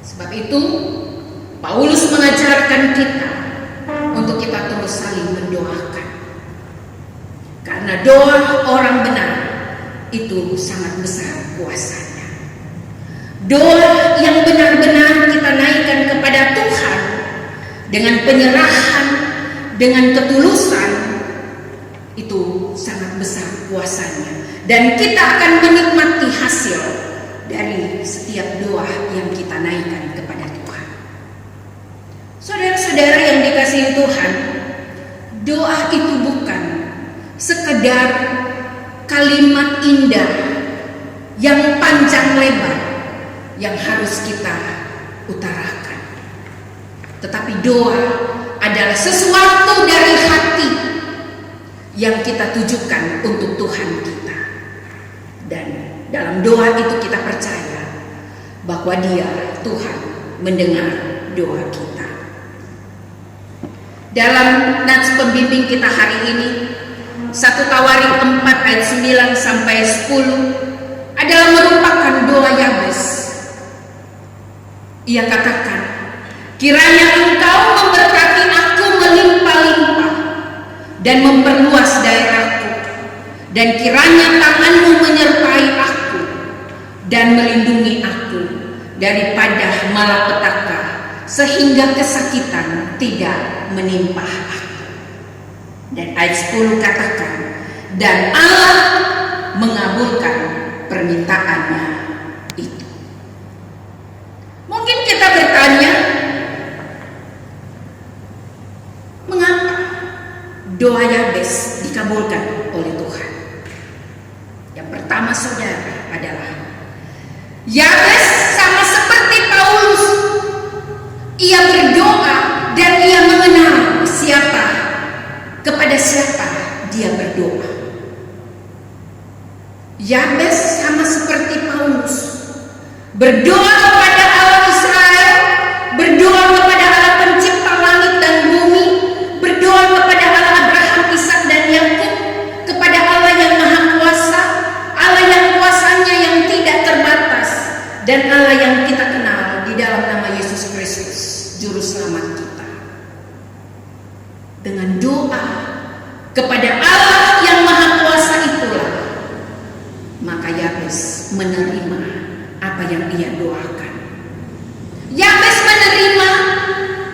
Sebab itu Paulus mengajarkan kita untuk kita terus saling mendoakan. Karena doa orang benar itu sangat besar kuasanya. Doa yang benar-benar kita naikkan kepada Tuhan dengan penyerahan, dengan ketulusan, itu sangat besar kuasanya. Dan kita akan menikmati hasil dari setiap doa yang kita naikkan kepada Tuhan. Saudara-saudara yang dikasihi Tuhan, doa itu bukan sekedar kalimat indah yang panjang lebar yang harus kita utarakan. Tetapi doa adalah sesuatu dari hati yang kita tujukan untuk Tuhan kita. Dan dalam doa itu kita percaya bahwa Dia, Tuhan, mendengar doa kita. Dalam nats pembimbing kita hari ini, 1 Tawarik 4 ayat 9 sampai 10 adalah merupakan doa Yabes. Ia katakan, kiranya Engkau memberkati aku melimpah-limpah dan memperluas daerahku, dan kiranya tangan-Mu menyertai aku dan melindungi aku daripada malapetaka, sehingga kesakitan tidak menimpa aku. Dan ayat 10 katakan, dan Allah mengabulkan permintaannya itu. Mungkin kita bertanya, mengapa doa Yabes dikabulkan oleh Tuhan? Yang pertama, saudara, adalah Yabes sama seperti Paulus. Ia berdoa dan ia mengenal kepada siapa dia berdoa. Yabes sama seperti Paulus, berdoa kepada Allah Israel, berdoa kepada Allah pencipta langit dan bumi, berdoa kepada Allah Abraham, Ishak dan Yakub, kepada Allah yang maha kuasa, Allah yang kuasanya yang tidak terbatas, dan Allah yang kita kenal di dalam nama Yesus Kristus, Juru Selamat kita. Dengan doa kepada Allah yang maha kuasa itulah, maka Yabes menerima apa yang ia doakan. Yabes menerima,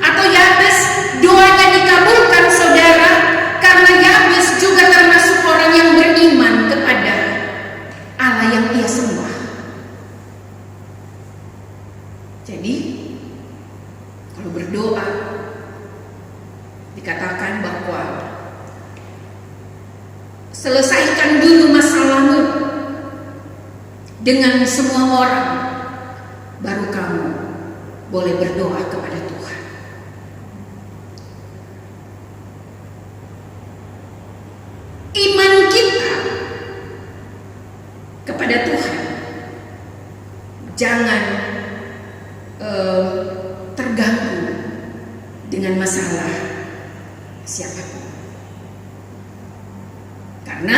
atau Yabes doanya dikabulkan, saudara, karena Yabes juga termasuk orang yang beriman kepada yang ia sembah. Jadi kalau berdoa dikatakan bahwa selesaikan dulu masalahmu dengan semua orang, baru kamu boleh berdoa kepada Tuhan. Iman kita kepada Tuhan jangan terganggu dengan masalah siapapun. Karena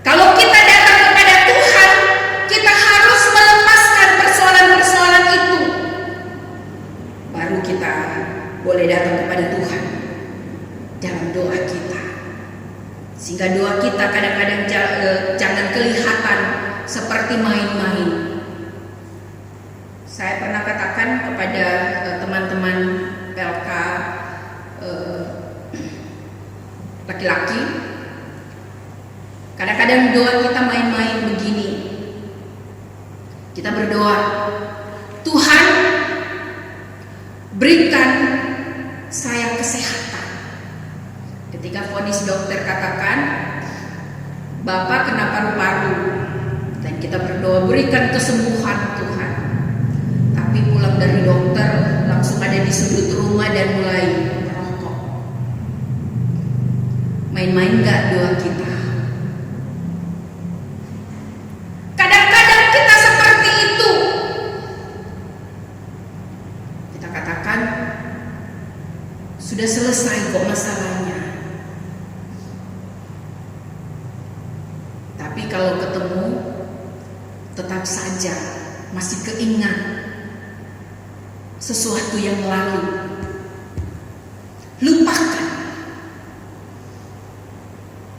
kalau kita datang kepada Tuhan, kita harus melepaskan persoalan-persoalan itu. Baru kita boleh datang kepada Tuhan dalam doa kita. Sehingga doa kita kadang-kadang jangan kelihatan seperti main-main. Saya pernah katakan kepada teman-teman PLK laki-laki, kadang-kadang doa kita main-main begini. Kita berdoa, Tuhan berikan saya kesehatan. Ketika vonis dokter katakan Bapak kena paru-paru, dan kita berdoa berikan kesembuhan Tuhan. Tapi pulang dari dokter langsung ada di sudut rumah dan mulai merokok. Main-main gak doa kita? Kadang-kadang kita seperti itu. Kita katakan sudah selesai kok masalahnya. Tapi kalau ketemu tetap saja masih keingat sesuatu yang lalu. Lupakan.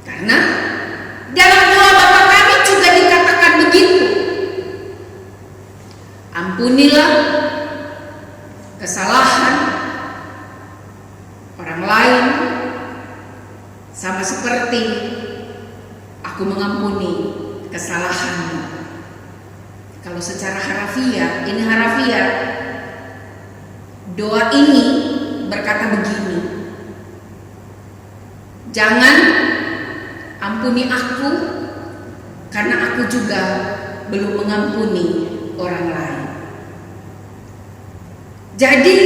Karena dalam doa Bapa kami juga dikatakan begitu. Ampunilah kesalahan orang lain sama seperti aku mengampuni kesalahanmu. Kalau secara harafiah, ini harafiah. Doa ini berkata begini, jangan ampuni aku karena aku juga belum mengampuni orang lain. Jadi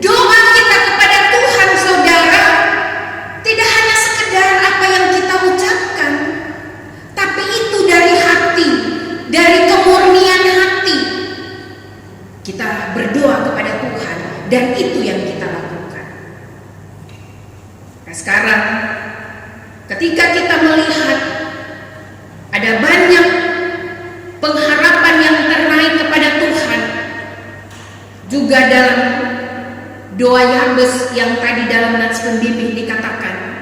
doa kita kepada Tuhan, saudara, tidak hanya sekedar apa yang kita ucapkan, tapi itu dari hati, dari kemurnian hati. Kita berdoa kepada Tuhan dan itu yang kita lakukan. Nah, sekarang ketika kita melihat ada banyak pengharapan yang ternaik kepada Tuhan, juga dalam doa Yabes yang tadi dalam nats pembimbing dikatakan,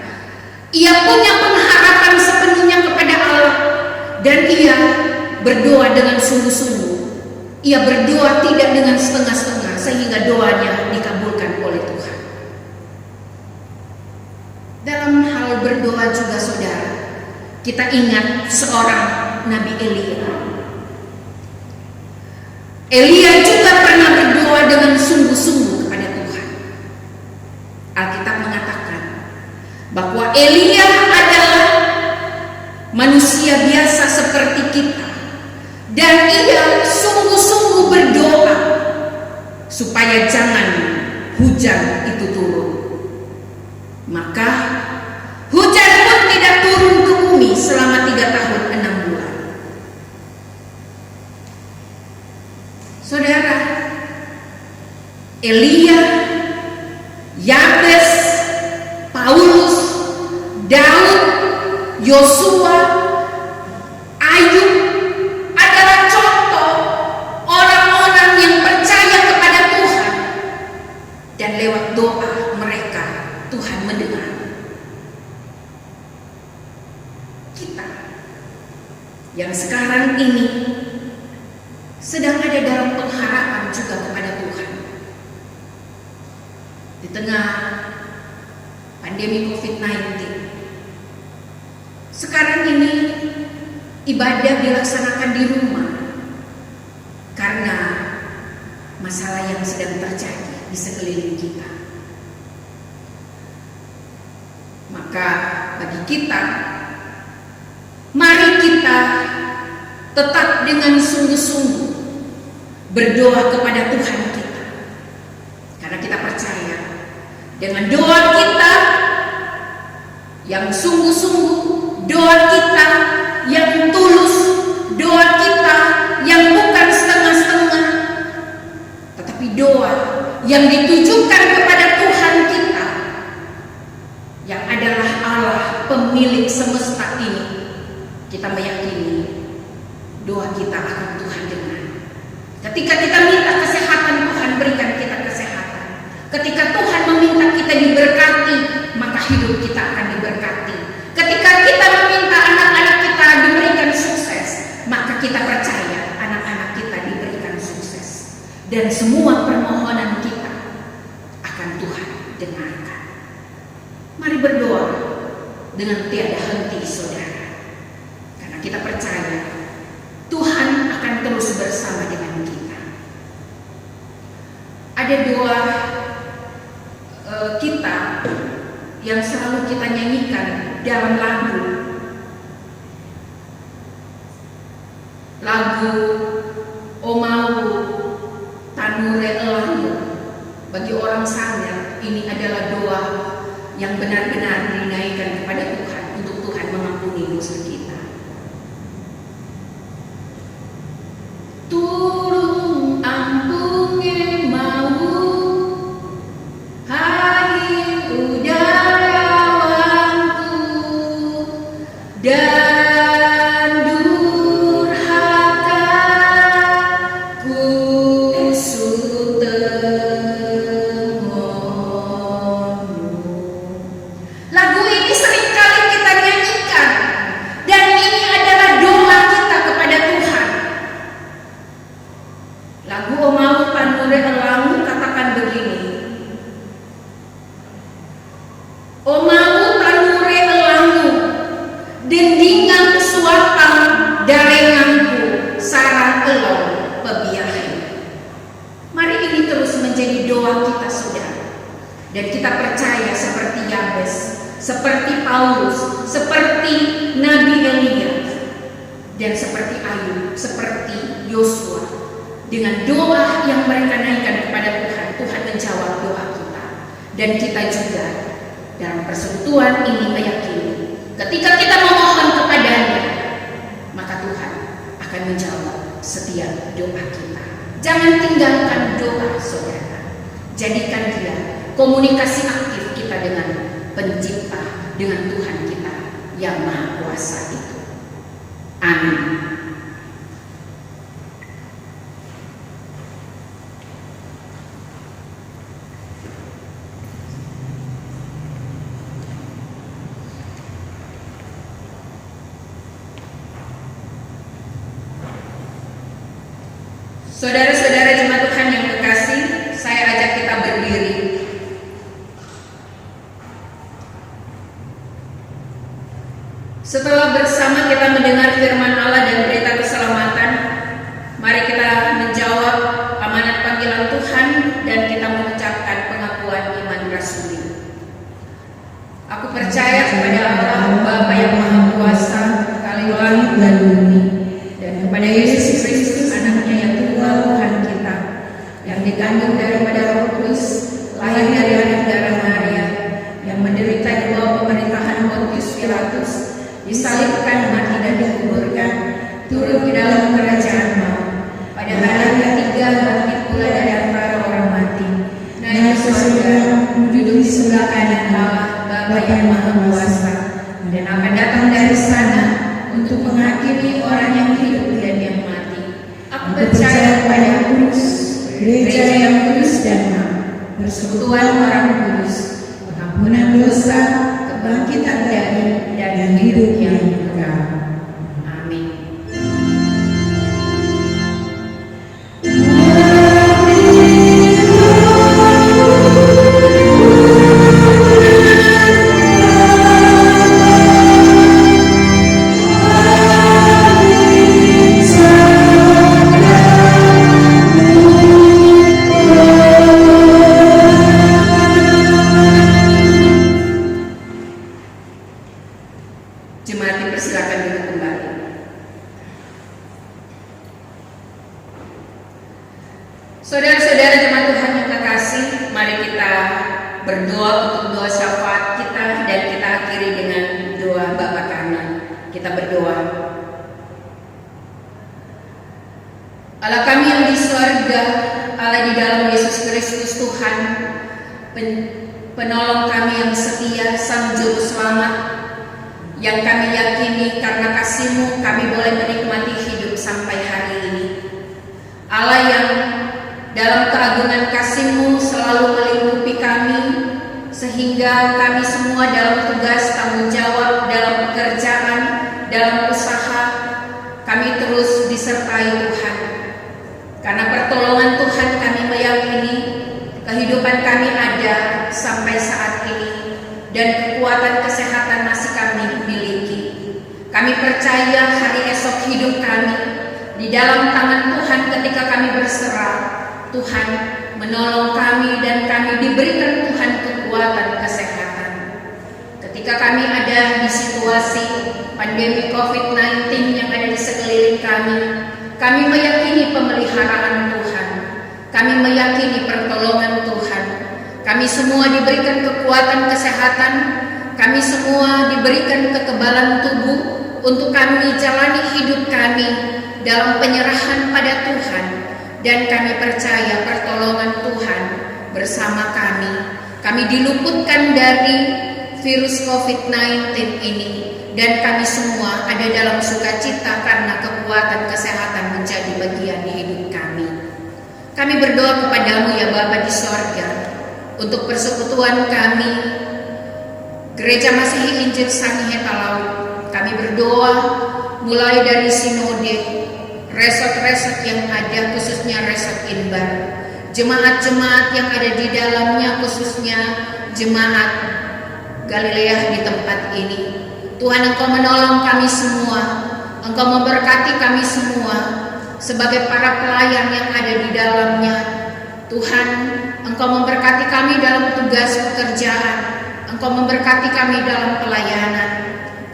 ia punya pengharapan sepenuhnya kepada Allah dan ia berdoa dengan sungguh-sungguh. Ia berdoa tidak dengan setengah-setengah sehingga doanya dikabulkan oleh Tuhan. Dalam hal berdoa juga saudara, kita ingat seorang Nabi Elia. Elia juga pernah berdoa dengan sungguh-sungguh kepada Tuhan. Alkitab mengatakan bahwa Elia adalah manusia biasa seperti kita. Dan ia sungguh-sungguh berdoa supaya jangan hujan itu turun. Maka hujan pun tidak turun ke bumi selama 3 tahun 6 bulan. Saudara, Elia, Yabes, Paulus, Daud, Yosua, Ayub adalah contoh orang-orang yang percaya kepada Tuhan, dan lewat doa mereka Tuhan mendengar. Kita yang sekarang ini sedang ada dalam pengharapan juga kepada Tuhan di tengah pandemi COVID-19. Sekarang ini ibadah dilaksanakan di rumah karena masalah yang sedang terjadi di sekeliling kita. Maka bagi kita, mari kita tetap dengan sungguh-sungguh berdoa kepada Tuhan kita. Karena kita percaya dengan doa kita yang sungguh-sungguh, doa kita yang tulus, doa kita yang bukan setengah-setengah, tetapi doa yang ditujukan kepada Tuhan kita yang adalah Allah pemilik semesta ini. Kita meyakini doa kita akan Tuhan dengar. Ketika kita minta kesehatan, Tuhan berikan kita kesehatan. Ketika Tuhan meminta kita diberkati, maka hidup kita akan diberkati. Ketika kita meminta anak-anak kita diberikan sukses, maka kita percaya anak-anak kita diberikan sukses. Dan semua permohonan kita akan Tuhan dengarkan. Mari berdoa dengan tiada henti, saudara. Karena kita percaya Tuhan akan terus bersama dengan kita. Ada doa kita yang selalu kita nyanyikan dalam lagu O Mau Tanure Elangu. Bagi orang Sangir, ini adalah doa yang benar-benar dinaikkan kepada Tuhan untuk Tuhan mengampuni dosa kita. Turun ampunge mau hai udarawanku dan durhaka kusut temono. Lagu ini seringkali kita nyanyikan dan ini adalah doa kita kepada Tuhan. Lagu O Mau Tanure Elangu katakan begini. O mau tanure elangu, dendingan suapang darenganku, sarang elong pebiahe. Mari ini terus menjadi doa kita, saudara. Dan kita percaya seperti Yabes, seperti Paulus, seperti Nabi Elia, dan seperti Ayub, seperti Yosua. Dengan doa yang mereka naikkan kepada Tuhan, Tuhan menjawab doa kita. Dan kita juga dalam persekutuan ini meyakini ketika kita memohon kepadanya, maka Tuhan akan menjawab setiap doa kita. Jangan tinggalkan doa, saudara. Jadikan dia komunikasi aktif kita dengan Pencipta, dengan Tuhan kita yang Maha Kuasa itu. Amin. Saudara-saudara jemaat Tuhan yang terkasih, saya ajak kita berdiri. Setelah bersama kita mendengar firman Allah dan berita keselamatan, mari kita menjawab amanat panggilan Tuhan dan kita mengucapkan pengakuan iman rasuli. Aku percaya kepada Allah Bapa yang Maha Kuasa, Kali langit dan bumi, dan kepada Yesus Kristus anaknya yang tunggal Tuhan kita, yang dikandung daripada Roh Kudus, lahir dari anak darah Maria, yang menderita di bawah pemerintahan Pontius Pilatus, disalibkan, mati dan dikuburkan, turun ke dalam kerajaan maut, pada hari ketiga bangkit pula dari antara orang mati, naik ke surga, duduk di sebelah kanan Allah Bapa yang Maha Kuasa, dan akan datang dari sana untuk menghakimi orang yang hidup dan yang mati. Aku percaya kepada kudus, gereja yang kudus dan ham, persekutuan orang kudus, pengampunan dosa, kebangkitan dari dan hidup yang kekal. Amin. Saudara-saudara jemaat Tuhan yang terkasih, mari kita berdoa untuk doa syafaat kita dan kita akhiri dengan doa Bapa kami. Kita berdoa. Allah kami yang di surga, Allah di dalam Yesus Kristus Tuhan, penolong kami yang setia, Sang Juru Selamat, yang kami yakini karena kasih-Mu kami boleh menikmati hidup sampai hari ini. Allah yang dalam keagungan kasih-Mu selalu melingkupi kami, sehingga kami semua dalam tugas tanggung jawab, dalam pekerjaan, dalam usaha, kami terus disertai Tuhan. Karena pertolongan Tuhan kami meyakini kehidupan kami ada sampai saat ini, dan kekuatan kesehatan masih kami miliki. Kami percaya hari esok hidup kami di dalam tangan Tuhan. Ketika kami berserah, Tuhan menolong kami dan kami diberikan Tuhan kekuatan kesehatan. Ketika kami ada di situasi pandemi COVID-19 yang ada di sekeliling kami meyakini pemeliharaan Tuhan. Kami meyakini pertolongan Tuhan. Kami semua diberikan kekuatan kesehatan. Kami semua diberikan kekebalan tubuh untuk kami jalani hidup kami dalam penyerahan pada Tuhan. Dan kami percaya pertolongan Tuhan bersama kami. Kami diluputkan dari virus COVID-19 ini. Dan kami semua ada dalam sukacita karena kekuatan kesehatan menjadi bagian hidup kami. Kami berdoa kepadamu ya Bapa di sorga, untuk persekutuan kami, Gereja Masihi Injil Sangihe Talaut. Kami berdoa mulai dari sinode, resort-resort yang ada, khususnya resort Inbar, jemaat-jemaat yang ada di dalamnya, khususnya jemaat Galilea di tempat ini. Tuhan, Engkau menolong kami semua, Engkau memberkati kami semua sebagai para pelayan yang ada di dalamnya. Tuhan, Engkau memberkati kami dalam tugas pekerjaan, Engkau memberkati kami dalam pelayanan.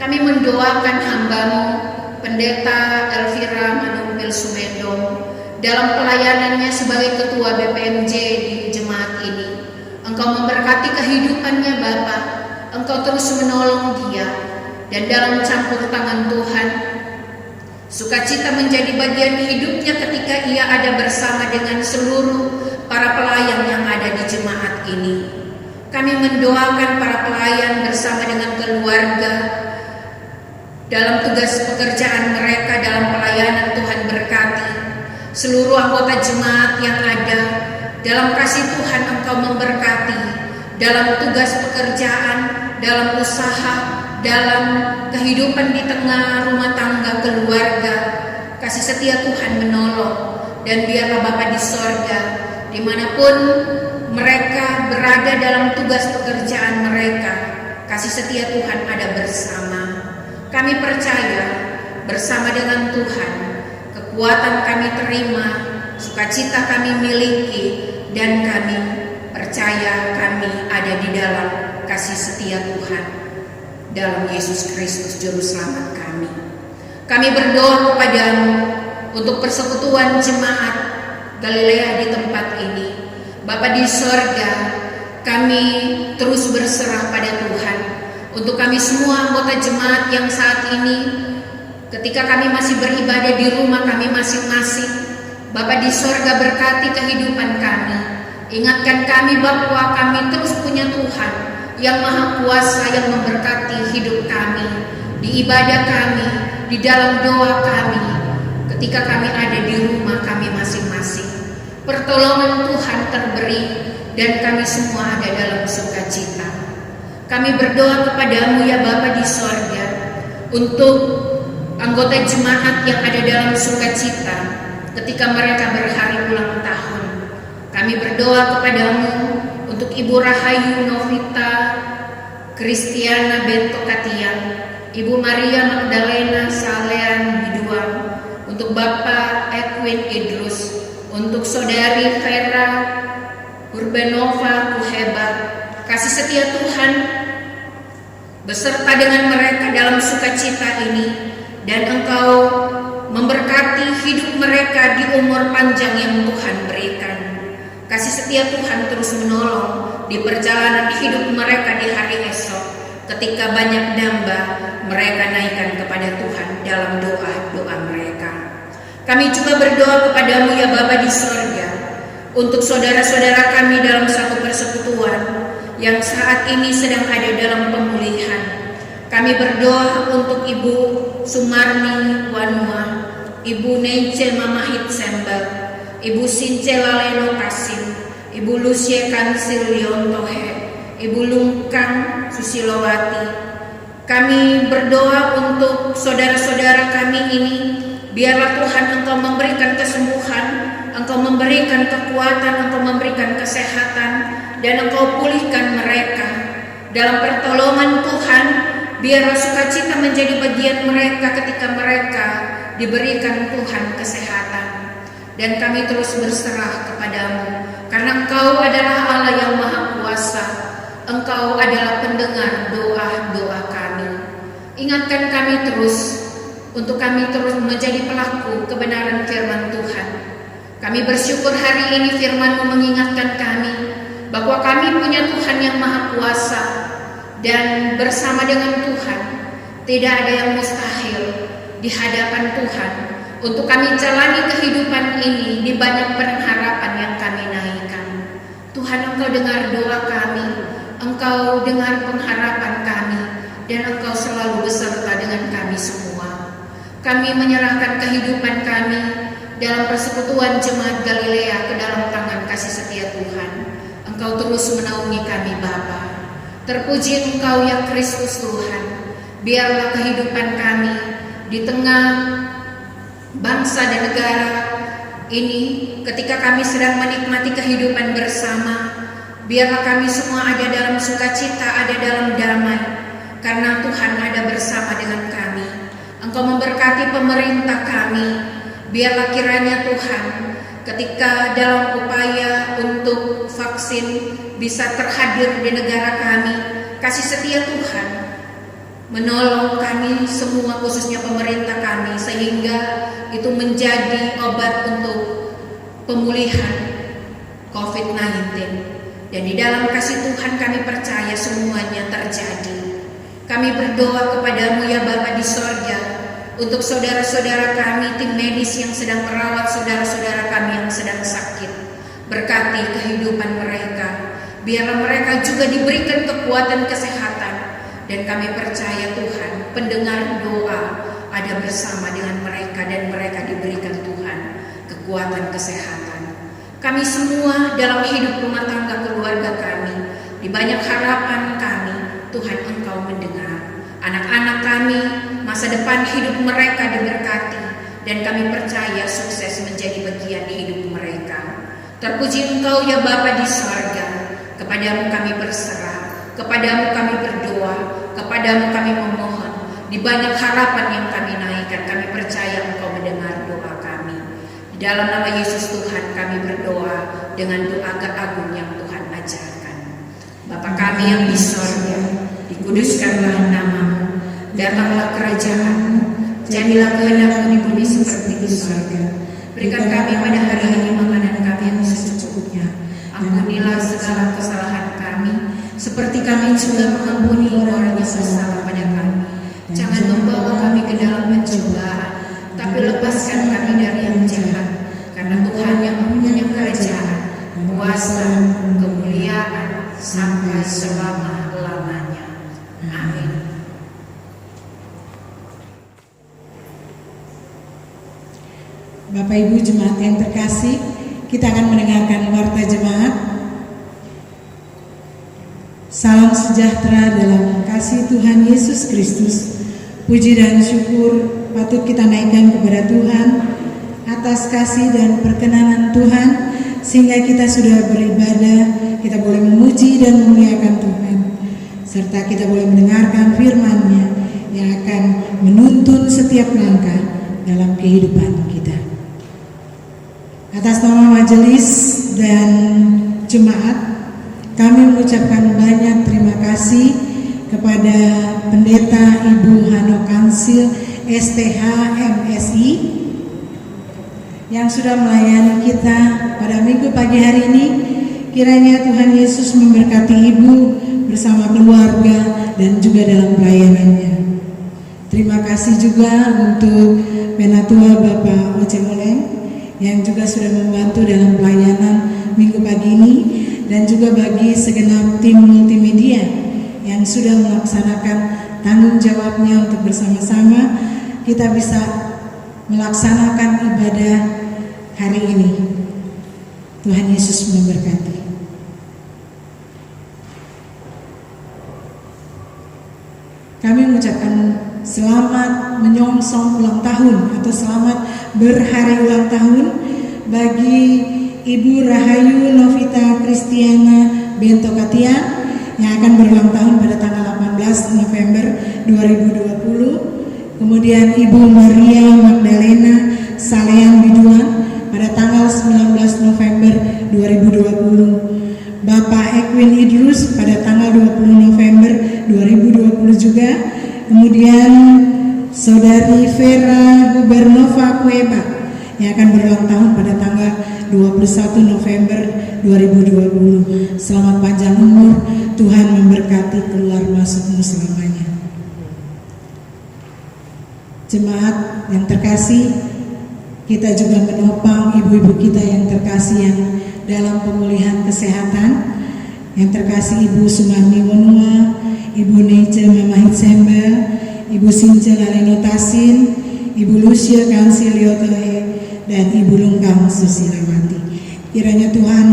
Kami mendoakan hamba-Mu, Pendeta Elvira Manumpil Sumedong, dalam pelayanannya sebagai ketua BPMJ di jemaat ini. Engkau memberkati kehidupannya Bapa, Engkau terus menolong dia, dan dalam campur tangan Tuhan, sukacita menjadi bagian hidupnya ketika ia ada bersama dengan seluruh para pelayan yang ada di jemaat ini. Kami mendoakan para pelayan bersama dengan keluarga dalam tugas pekerjaan mereka dalam pelayanan. Tuhan berkati seluruh anggota jemaat yang ada dalam kasih Tuhan. Engkau memberkati dalam tugas pekerjaan, dalam usaha, dalam kehidupan di tengah rumah tangga keluarga. Kasih setia Tuhan menolong, dan biarlah Bapa di sorga, dimanapun mereka berada dalam tugas pekerjaan mereka, kasih setia Tuhan ada bersama. Kami percaya bersama dengan Tuhan, kekuatan kami terima, sukacita kami miliki, dan kami percaya kami ada di dalam kasih setia Tuhan dalam Yesus Kristus Juru Selamat kami. Kami berdoa kepadamu untuk persekutuan jemaat Galilea di tempat ini. Bapa di sorga, kami terus berserah pada Tuhan untuk kami semua anggota jemaat yang saat ini, ketika kami masih beribadah di rumah kami masing-masing. Bapa di sorga, berkati kehidupan kami. Ingatkan kami bahwa kami terus punya Tuhan yang Maha Kuasa, yang memberkati hidup kami, di ibadah kami, di dalam doa kami, ketika kami ada di rumah kami masing-masing. Pertolongan Tuhan terberi, dan kami semua ada dalam sukacita. Kami berdoa kepadamu ya Bapa di sorga, untuk anggota jemaat yang ada dalam sukacita ketika mereka berhari ulang tahun. Kami berdoa kepadamu untuk Ibu Rahayu Novita Kristiana Bento Katiang, Ibu Maria Magdalena Salean Biduang, untuk Bapak Edwin Idrus, untuk Saudari Vera Urbanova Kuheba. Kasih setia Tuhan beserta dengan mereka dalam sukacita ini, dan Engkau memberkati hidup mereka di umur panjang yang Tuhan berikan. Kasih setia Tuhan terus menolong di perjalanan hidup mereka di hari esok. Ketika banyak damba, mereka naikkan kepada Tuhan dalam doa-doa mereka. Kami juga berdoa kepadamu ya Bapa di sorga, untuk saudara-saudara kami dalam satu persekutuan yang saat ini sedang ada dalam pemulihan. Kami berdoa untuk Ibu Sumarni Wanua, Ibu Nence Mamahit Sembel, Ibu Since Laleno Kasim, Ibu Lucie Kansil Yontohe, Ibu Lungkang Susilowati. Kami berdoa untuk saudara-saudara kami ini, biarlah Tuhan Engkau memberikan kesembuhan, Engkau memberikan kekuatan, Engkau memberikan kesehatan, dan Engkau pulihkan mereka. Dalam pertolongan Tuhan, biarlah sukacita menjadi bagian mereka ketika mereka diberikan Tuhan kesehatan. Dan kami terus berserah kepadamu, karena Engkau adalah Allah yang Maha Kuasa. Engkau adalah pendengar doa-doa kami. Ingatkan kami terus, untuk kami terus menjadi pelaku kebenaran firman Tuhan. Kami bersyukur hari ini firman-Mu mengingatkan kami bahwa kami punya Tuhan yang Maha Kuasa, dan bersama dengan Tuhan tidak ada yang mustahil di hadapan Tuhan. Untuk kami jalani kehidupan ini di banyak pengharapan yang kami naikkan. Tuhan, Engkau dengar doa kami, Engkau dengar pengharapan kami, dan Engkau selalu beserta dengan kami semua. Kami menyerahkan kehidupan kami dalam persekutuan Jemaat Galilea ke dalam tangan kasih setia Tuhan. Engkau terus menaungi kami Bapa. Terpuji Engkau ya Kristus Tuhan. Biarlah kehidupan kami di tengah bangsa dan negara ini, ketika kami sedang menikmati kehidupan bersama, biarlah kami semua ada dalam sukacita, ada dalam damai, karena Tuhan ada bersama dengan kami. Engkau memberkati pemerintah kami. Biarlah kiranya Tuhan, ketika dalam upaya untuk vaksin bisa terhadir di negara kami, kasih setia Tuhan menolong kami semua, khususnya pemerintah kami, sehingga itu menjadi obat untuk pemulihan COVID-19. Dan di dalam kasih Tuhan kami percaya semuanya terjadi. Kami berdoa kepadamu ya Bapa di sorga, untuk saudara-saudara kami, tim medis yang sedang merawat saudara-saudara kami yang sedang sakit. Berkati kehidupan mereka, biarlah mereka juga diberikan kekuatan kesehatan. Dan kami percaya Tuhan, pendengar doa ada bersama dengan mereka, dan mereka diberikan Tuhan kekuatan kesehatan. Kami semua dalam hidup rumah tangga keluarga kami, di banyak harapan kami, Tuhan Engkau mendengar. Anak-anak kami, masa depan hidup mereka diberkati, dan kami percaya sukses menjadi bagian hidup mereka. Terpuji Engkau ya Bapa di sorga. Kepadamu kami berserah, kepadamu kami berdoa, kepadamu kami memohon. Di banyak harapan yang kami naikkan, kami percaya Engkau mendengar doa kami. Di dalam nama Yesus Tuhan kami berdoa dengan doa agung yang Tuhan ajarkan. Bapa kami yang di sorga, dikuduskanlah nama-Mu, datanglah kerajaan-Mu, jadilah kehendak-Mu di bumi seperti di sorga. Berikan kami pada hari ini makanan kami yang secukupnya. Ampunilah segala kesalahan kami, seperti kami juga mengampuni orang yang bersalah pada kami. Jangan membawa kami ke dalam pencobaan, tapi lepaskan kami dari yang jahat. Karena Tuhan yang mempunyai kerajaan, kuasa, kemuliaan sampai selama-lamanya. Amin. Bapak Ibu jemaat yang terkasih, kita akan mendengarkan warta jemaat. Salam sejahtera dalam kasih Tuhan Yesus Kristus. Puji dan syukur patut kita naikkan kepada Tuhan atas kasih dan perkenanan Tuhan, sehingga kita sudah beribadah, kita boleh memuji dan memuliakan Tuhan, serta kita boleh mendengarkan firman-Nya yang akan menuntun setiap langkah dalam kehidupan kita. Atas nama majelis dan jemaat, kami mengucapkan banyak terima kasih kepada Pendeta Ibu Hano Kansil STH MSI yang sudah melayani kita pada minggu pagi hari ini. Kiranya Tuhan Yesus memberkati Ibu bersama keluarga dan juga dalam pelayanannya. Terima kasih juga untuk Penatua Bapak Oce Moleng yang juga sudah membantu dalam pelayanan minggu pagi ini, dan juga bagi segenap tim multimedia yang sudah melaksanakan tanggung jawabnya untuk bersama-sama kita bisa melaksanakan ibadah hari ini. Tuhan Yesus memberkati. Kami mengucapkan selamat menyongsong ulang tahun atau selamat berhari ulang tahun bagi Ibu Rahayu Novita Kristiana Bento Katian yang akan berulang tahun pada tanggal 18 November 2020. Kemudian Ibu Maria Magdalena Salean Biduan pada tanggal 19 November 2020. Bapak Ekwin Idrus pada tanggal 20 November 2020 juga. Kemudian Saudari Vera Gubernova Kueba yang akan berulang tahun pada tanggal 21 November 2020. Selamat panjang umur, Tuhan memberkati keluar masukmu selamanya. Jemaat yang terkasih, kita juga menopang ibu-ibu kita yang terkasih yang dalam pemulihan kesehatan. Yang terkasih Ibu Sumarni Monua, Ibu Nece Mamahit Sembel, Ibu Since Laleno Tasin, Ibu Lucia Kansilio Tohe, dan Ibu Lungkang Susilawati. Kiranya Tuhan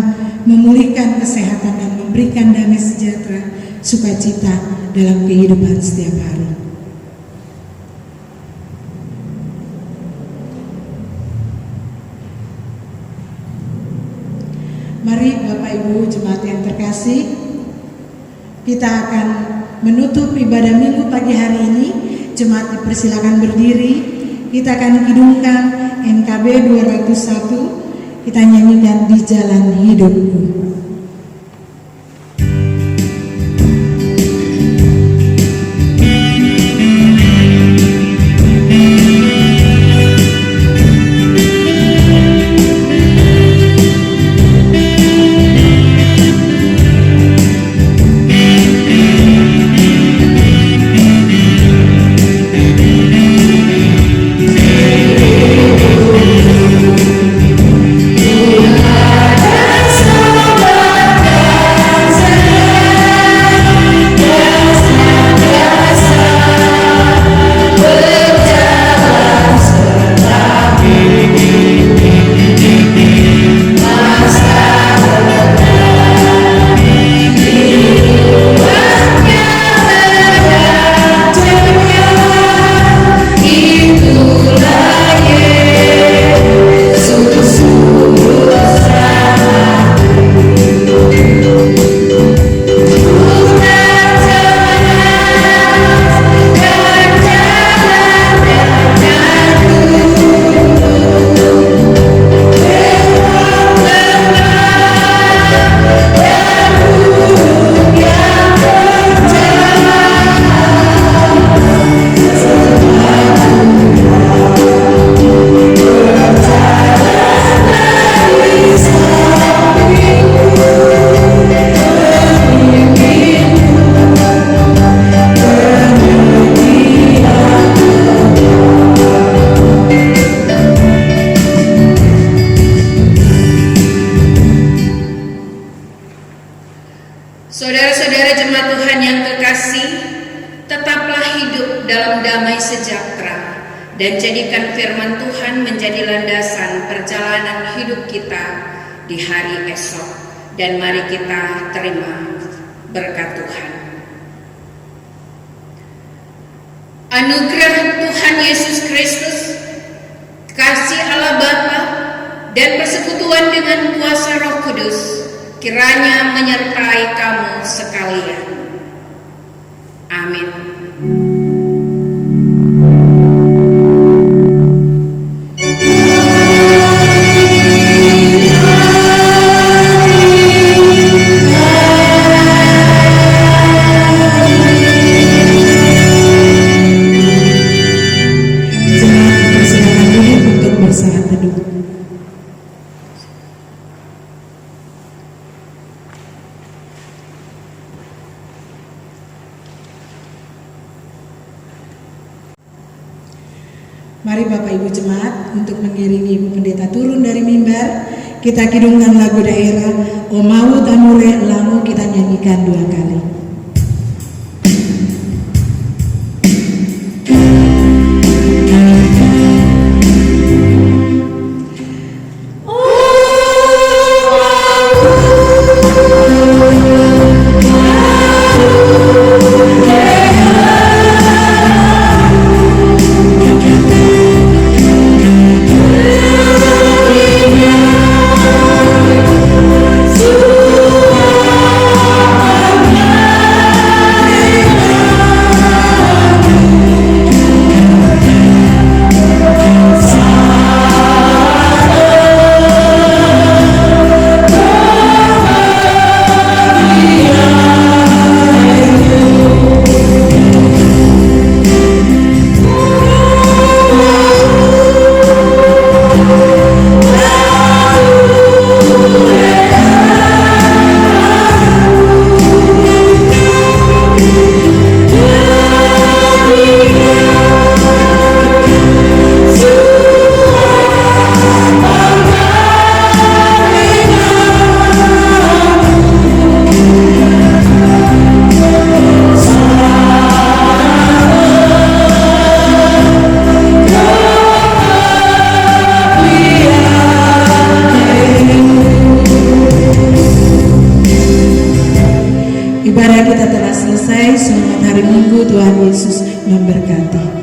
memulihkan kesehatan dan memberikan damai sejahtera, sukacita dalam kehidupan setiap hari. Mari Bapak Ibu jemaat yang terkasih, kita akan menutup ibadah minggu pagi hari ini. Jemaat dipersilakan berdiri. Kita akan kidungkan NKB 201. Kita nyanyikan Di Jalan Hidupku. Saudara-saudara jemaat Tuhan yang terkasih, tetaplah hidup dalam damai sejahtera dan jadikan firman Tuhan menjadi landasan perjalanan hidup kita di hari esok. Dan mari kita terima berkat Tuhan. Anugerah Tuhan Yesus Kristus, kasih Allah Bapa, dan persekutuan dengan kuasa Roh Kudus kiranya menyertai kamu sekalian. Amin. Jemaat dipersilakan duduk untuk bersaat teduh. Bapak Ibu Jemaat untuk mengiringi Ibu Pendeta turun dari mimbar. Kita kidungkan lagu daerah O Maut Amure Lamu, kita nyanyikan 2 kali. Ibadah kita telah selesai. Selamat hari Minggu, Tuhan Yesus memberkati.